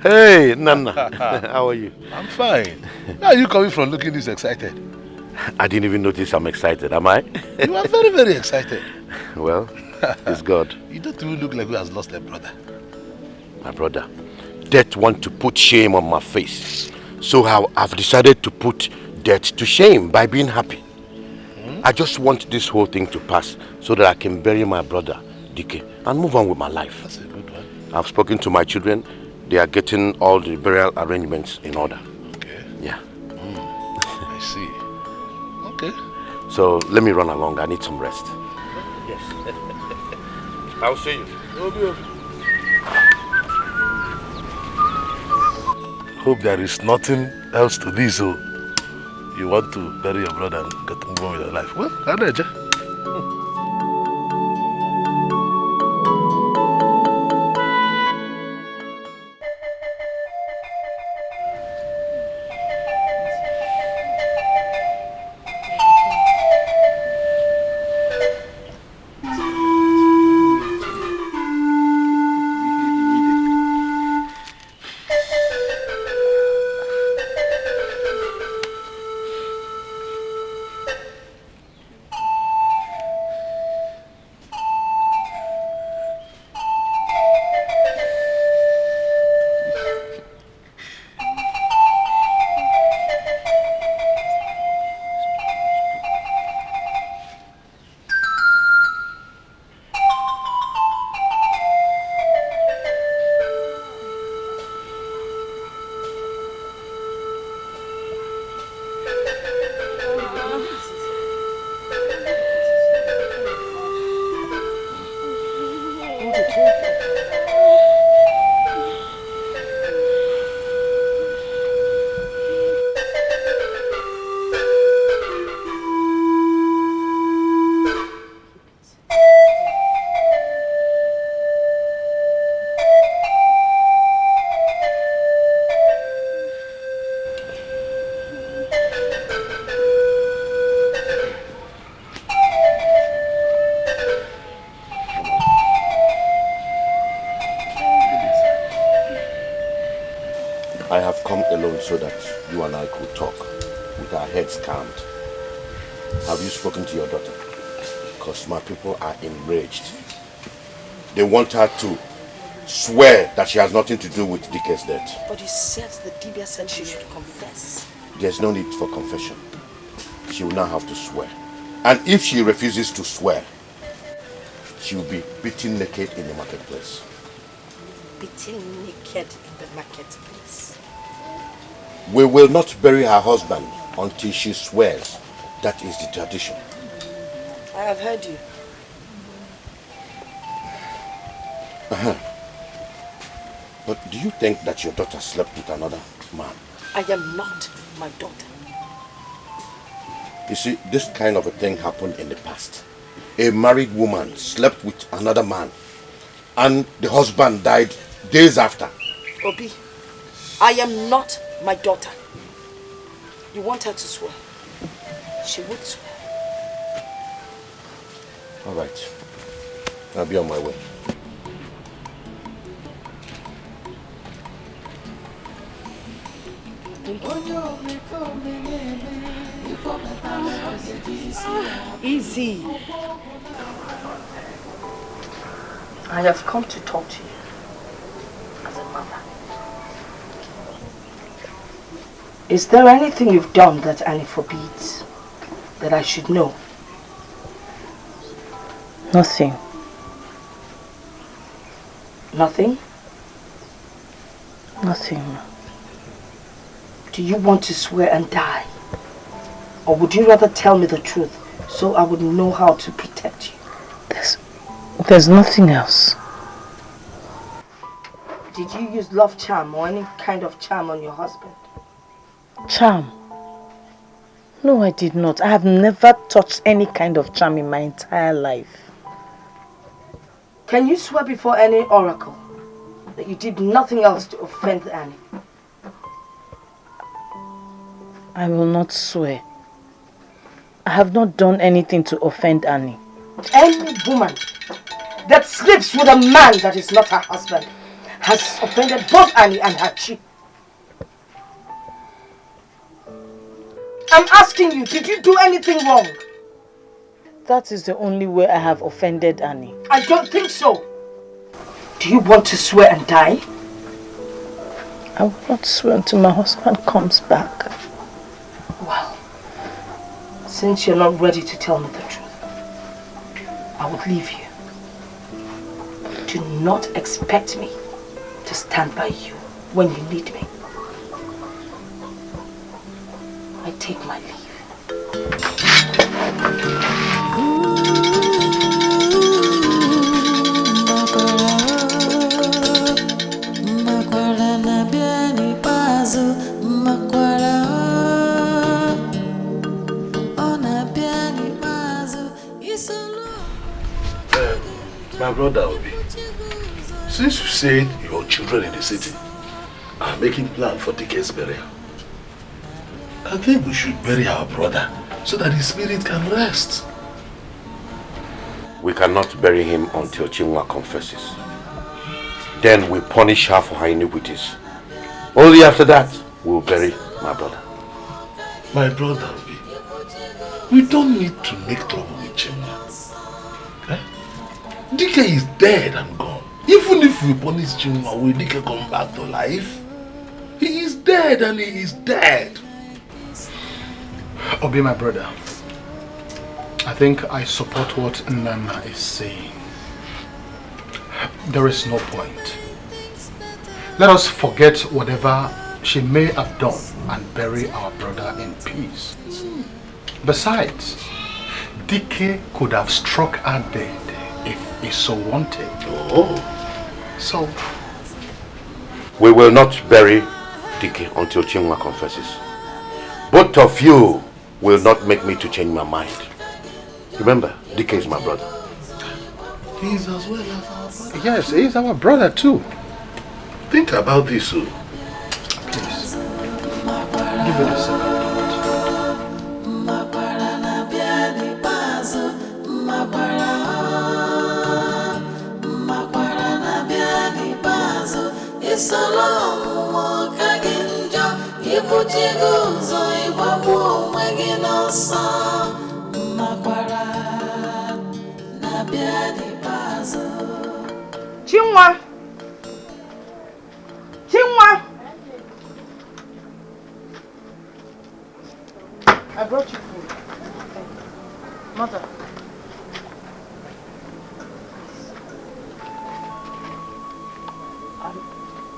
Hey, Nana. How are you? I'm fine. Where are you coming from looking this excited? I didn't even notice I'm excited, am I? You are very, very excited. Well, it's God. You don't even look like who has lost a brother. My brother, death want to put shame on my face. So I've decided to put death to shame by being happy. I just want this whole thing to pass so that I can bury my brother, Dikeh, and move on with my life. That's a good one. I've spoken to my children. They are getting all the burial arrangements in order. Okay. Yeah. I see. Okay. So let me run along. I need some rest. Yes. I'll see you. Hope there is nothing else to this. So you want to bury your brother and get to move on with your life. Well, Naija. I have come alone so that you and I could talk with our heads calmed. Have you spoken to your daughter? Because my people are enraged. They want her to swear that she has nothing to do with Dikeh's death. But you said the Dibia said she should confess. There's no need for confession. She will now have to swear. And if she refuses to swear, she will be beaten naked in the marketplace. Beaten naked in the marketplace. We will not bury her husband until she swears. That is the tradition. I have heard you. But do you think that your daughter slept with another man? I am not my daughter. You see, this kind of a thing happened in the past. a married woman slept with another man and the husband died days after. Obi, I am not my daughter. You want her to swear? She would swear. All right. I'll be on my way. Easy. I have come to talk to you as a mother. Is there anything you've done that Annie forbids that I should know? Nothing. Nothing? Nothing. Do you want to swear and die? Or would you rather tell me the truth so I would know how to protect you? There's nothing else. Did you use love charm or any kind of charm on your husband? Charm? No, I did not. I have never touched any kind of charm in my entire life. Can you swear before any oracle that you did nothing else to offend Annie? I will not swear. I have not done anything to offend Annie. Any woman that sleeps with a man that is not her husband has offended both Annie and her chief. I'm asking you, did you do anything wrong? That is the only way I have offended Annie. I don't think so. Do you want to swear and die? I will not swear until my husband comes back. Well, since you're not ready to tell me the truth, I would leave you. Do not expect me to stand by you when you need me. I take my leave. My brother Obi, since you said your children in the city are making plans for Dikeh's burial, I think we should bury our brother so that his spirit can rest. We cannot bury him until Chinua confesses. Then we punish her for her iniquities. Only after that, we'll bury my brother. My brother Obi, we don't need to make trouble with Chinua. Eh? Dikeh is dead and gone. Even if we punish Chinua, will Dikeh come back to life? He is dead and he is dead. Obi, my brother, I think I support what Nana is saying. There is no point. Let us forget whatever she may have done and bury our brother in peace. Besides, Dikeh could have struck her dead if he so wanted. Oh. So, we will not bury Dikeh until Chinua confesses. Both of you will not make me to change my mind. Remember, Dikeh is my brother. He is as well as our brother. yes, he is our brother too. Think about this, so. Please, give it a second. Chinua! Chinua! I brought you food. Mother.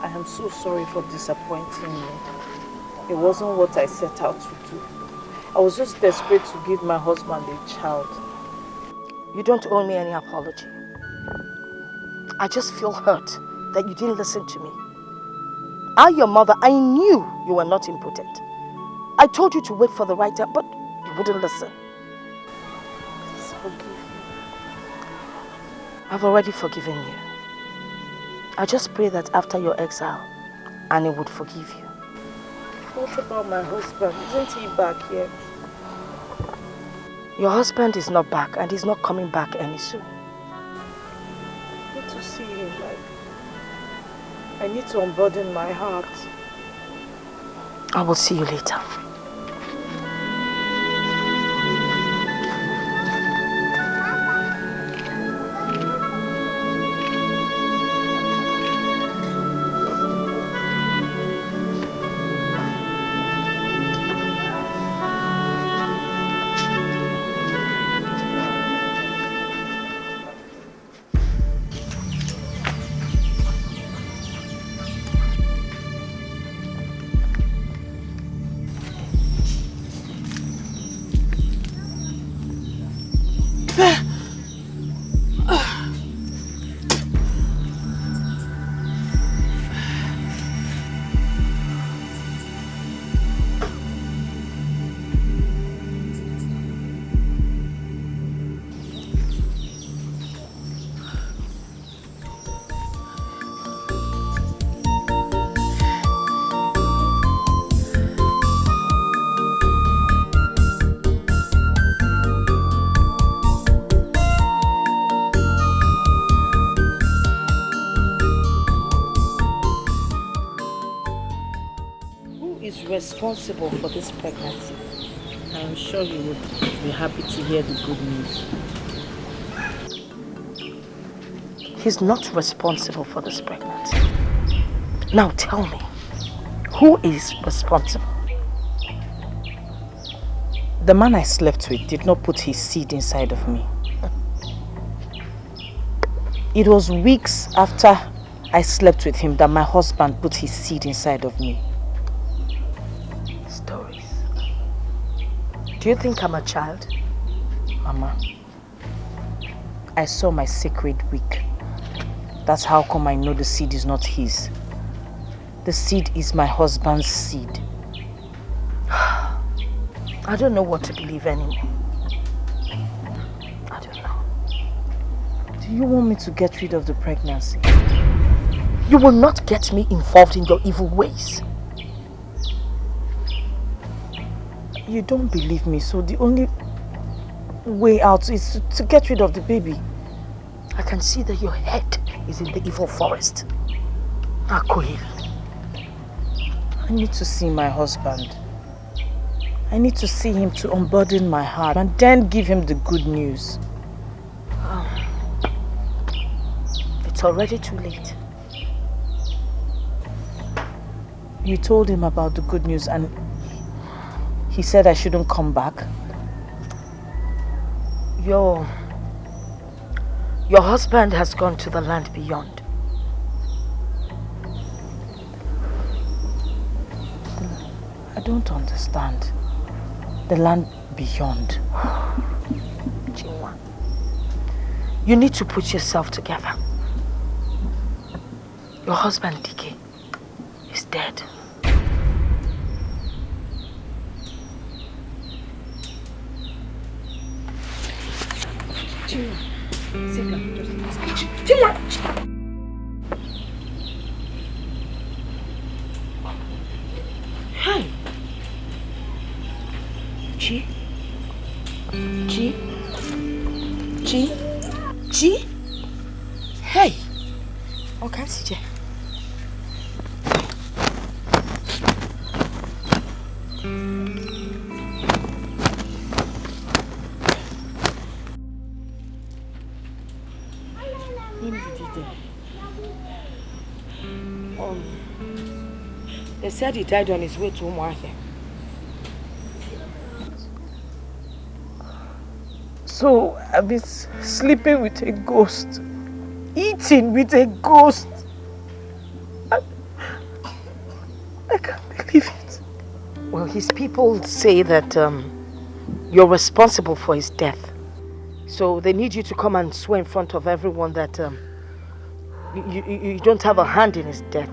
I am so sorry for disappointing you. It wasn't what I set out to do. I was just desperate to give my husband a child. You don't owe me any apology. I just feel hurt that you didn't listen to me. I, your mother, I knew you were not impotent. I told you to wait for the right time, but you wouldn't listen. Please forgive me. I've already forgiven you. I just pray that after your exile, Annie would forgive you. What about my husband? Isn't he back yet? Your husband is not back and he's not coming back any soon. I need to see him. I need to unburden my heart. I will see you later. Responsible for this pregnancy? I'm sure you would be happy to hear the good news. He's not responsible for this pregnancy. Now tell me, who is responsible? The man I slept with did not put his seed inside of me. It was weeks after I slept with him that my husband put his seed inside of me. Do you think I'm a child? Mama, I saw my sacred week. That's how come I know the seed is not his. The seed is my husband's seed. I don't know what to believe anymore. I don't know. Do you want me to get rid of the pregnancy? You will not get me involved in your evil ways. You don't believe me, so the only way out is to get rid of the baby. I can see that your head is in the evil forest. Akohil. I need to see my husband. I need to see him to unburden my heart and then give him the good news. It's already too late. You told him about the good news and he said I shouldn't come back. Your husband has gone to the land beyond. I don't understand. The land beyond. Chinwa, you need to put yourself together. Your husband, Dikeh, is dead. Hey. G? Hey. Oh, can't see you. They said he died on his way to Umuahia. So I've been sleeping with a ghost, eating with a ghost. I can't believe it. Well, his people say that you're responsible for his death. So they need you to come and swear in front of everyone that you don't have a hand in his death.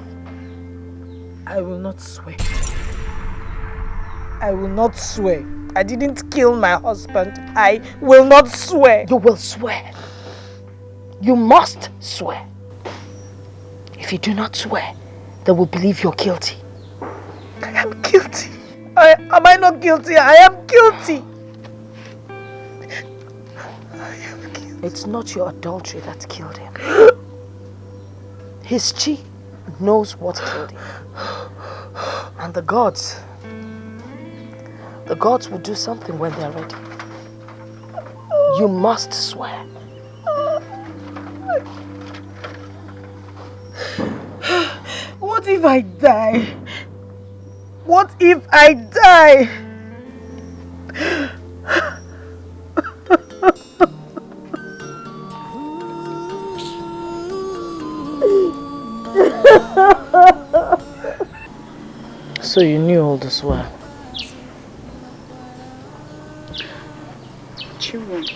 I will not swear. I will not swear. I didn't kill my husband. I will not swear. You will swear. You must swear. If you do not swear, they will believe you're guilty. I am guilty. Am I not guilty? I am guilty. It's not your adultery that killed him. His chi knows what killed him. And the gods will do something when they're ready. You must swear. What if I die? What if I die? So you knew all this well? Chinwe,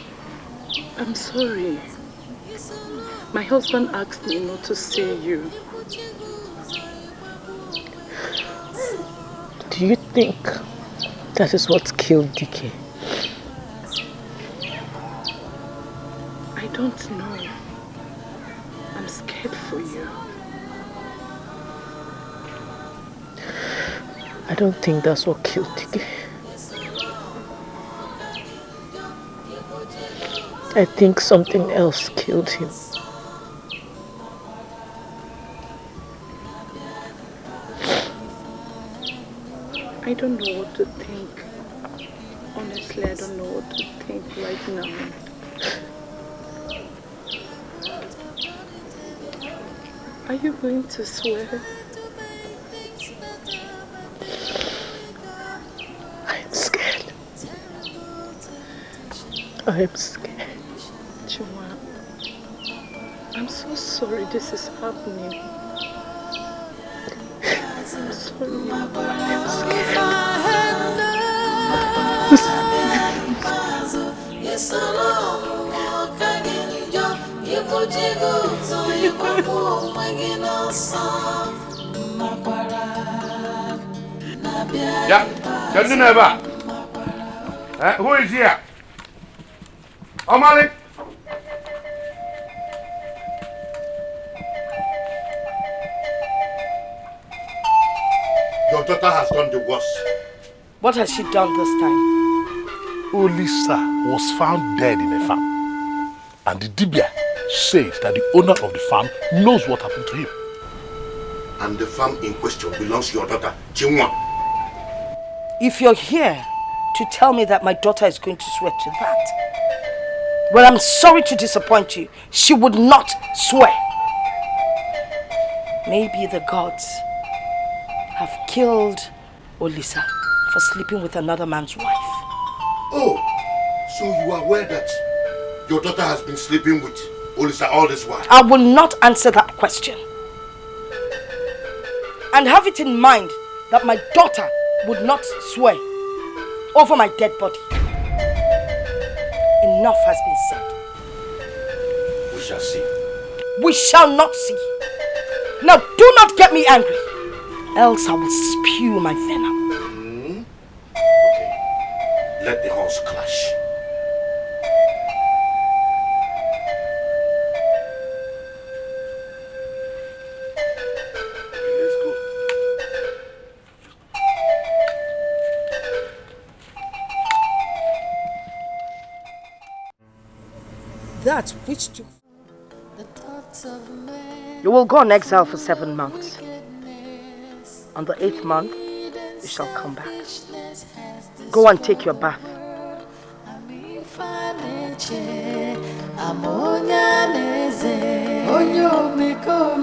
I'm sorry. My husband asked me not to say you. Do you think that is what killed Dikeh? I don't know. I'm scared for you. I don't think that's what killed Dikeh. I think something else killed him. I don't know what to think. Honestly, I don't know what to think right now. Are you going to swear? I'm scared. I'm scared. Chuma, I'm so sorry this is happening. I'm sorry. I'm scared. Yeah, never. Who is here? Omali. Your daughter has done the worst. What has she done this time? Olisa was found dead in a farm. And the Dibia says that the owner of the farm knows what happened to him. And the farm in question belongs to your daughter, Chinwe. If you're here to tell me that my daughter is going to swear to that, well, I'm sorry to disappoint you. She would not swear. Maybe the gods have killed Olisa for sleeping with another man's wife. Oh, so you are aware that your daughter has been sleeping with Olisa all this while? I will not answer that question. And have it in mind that my daughter would not swear over my dead body. Enough has been said. We shall see. We shall not see. Now do not get me angry, else I will spew my venom. Okay, let the horse clash. Let's go. That which took... You will go on exile for 7 months. On the 8th month, you shall come back. Go and take your bath. Onyo meko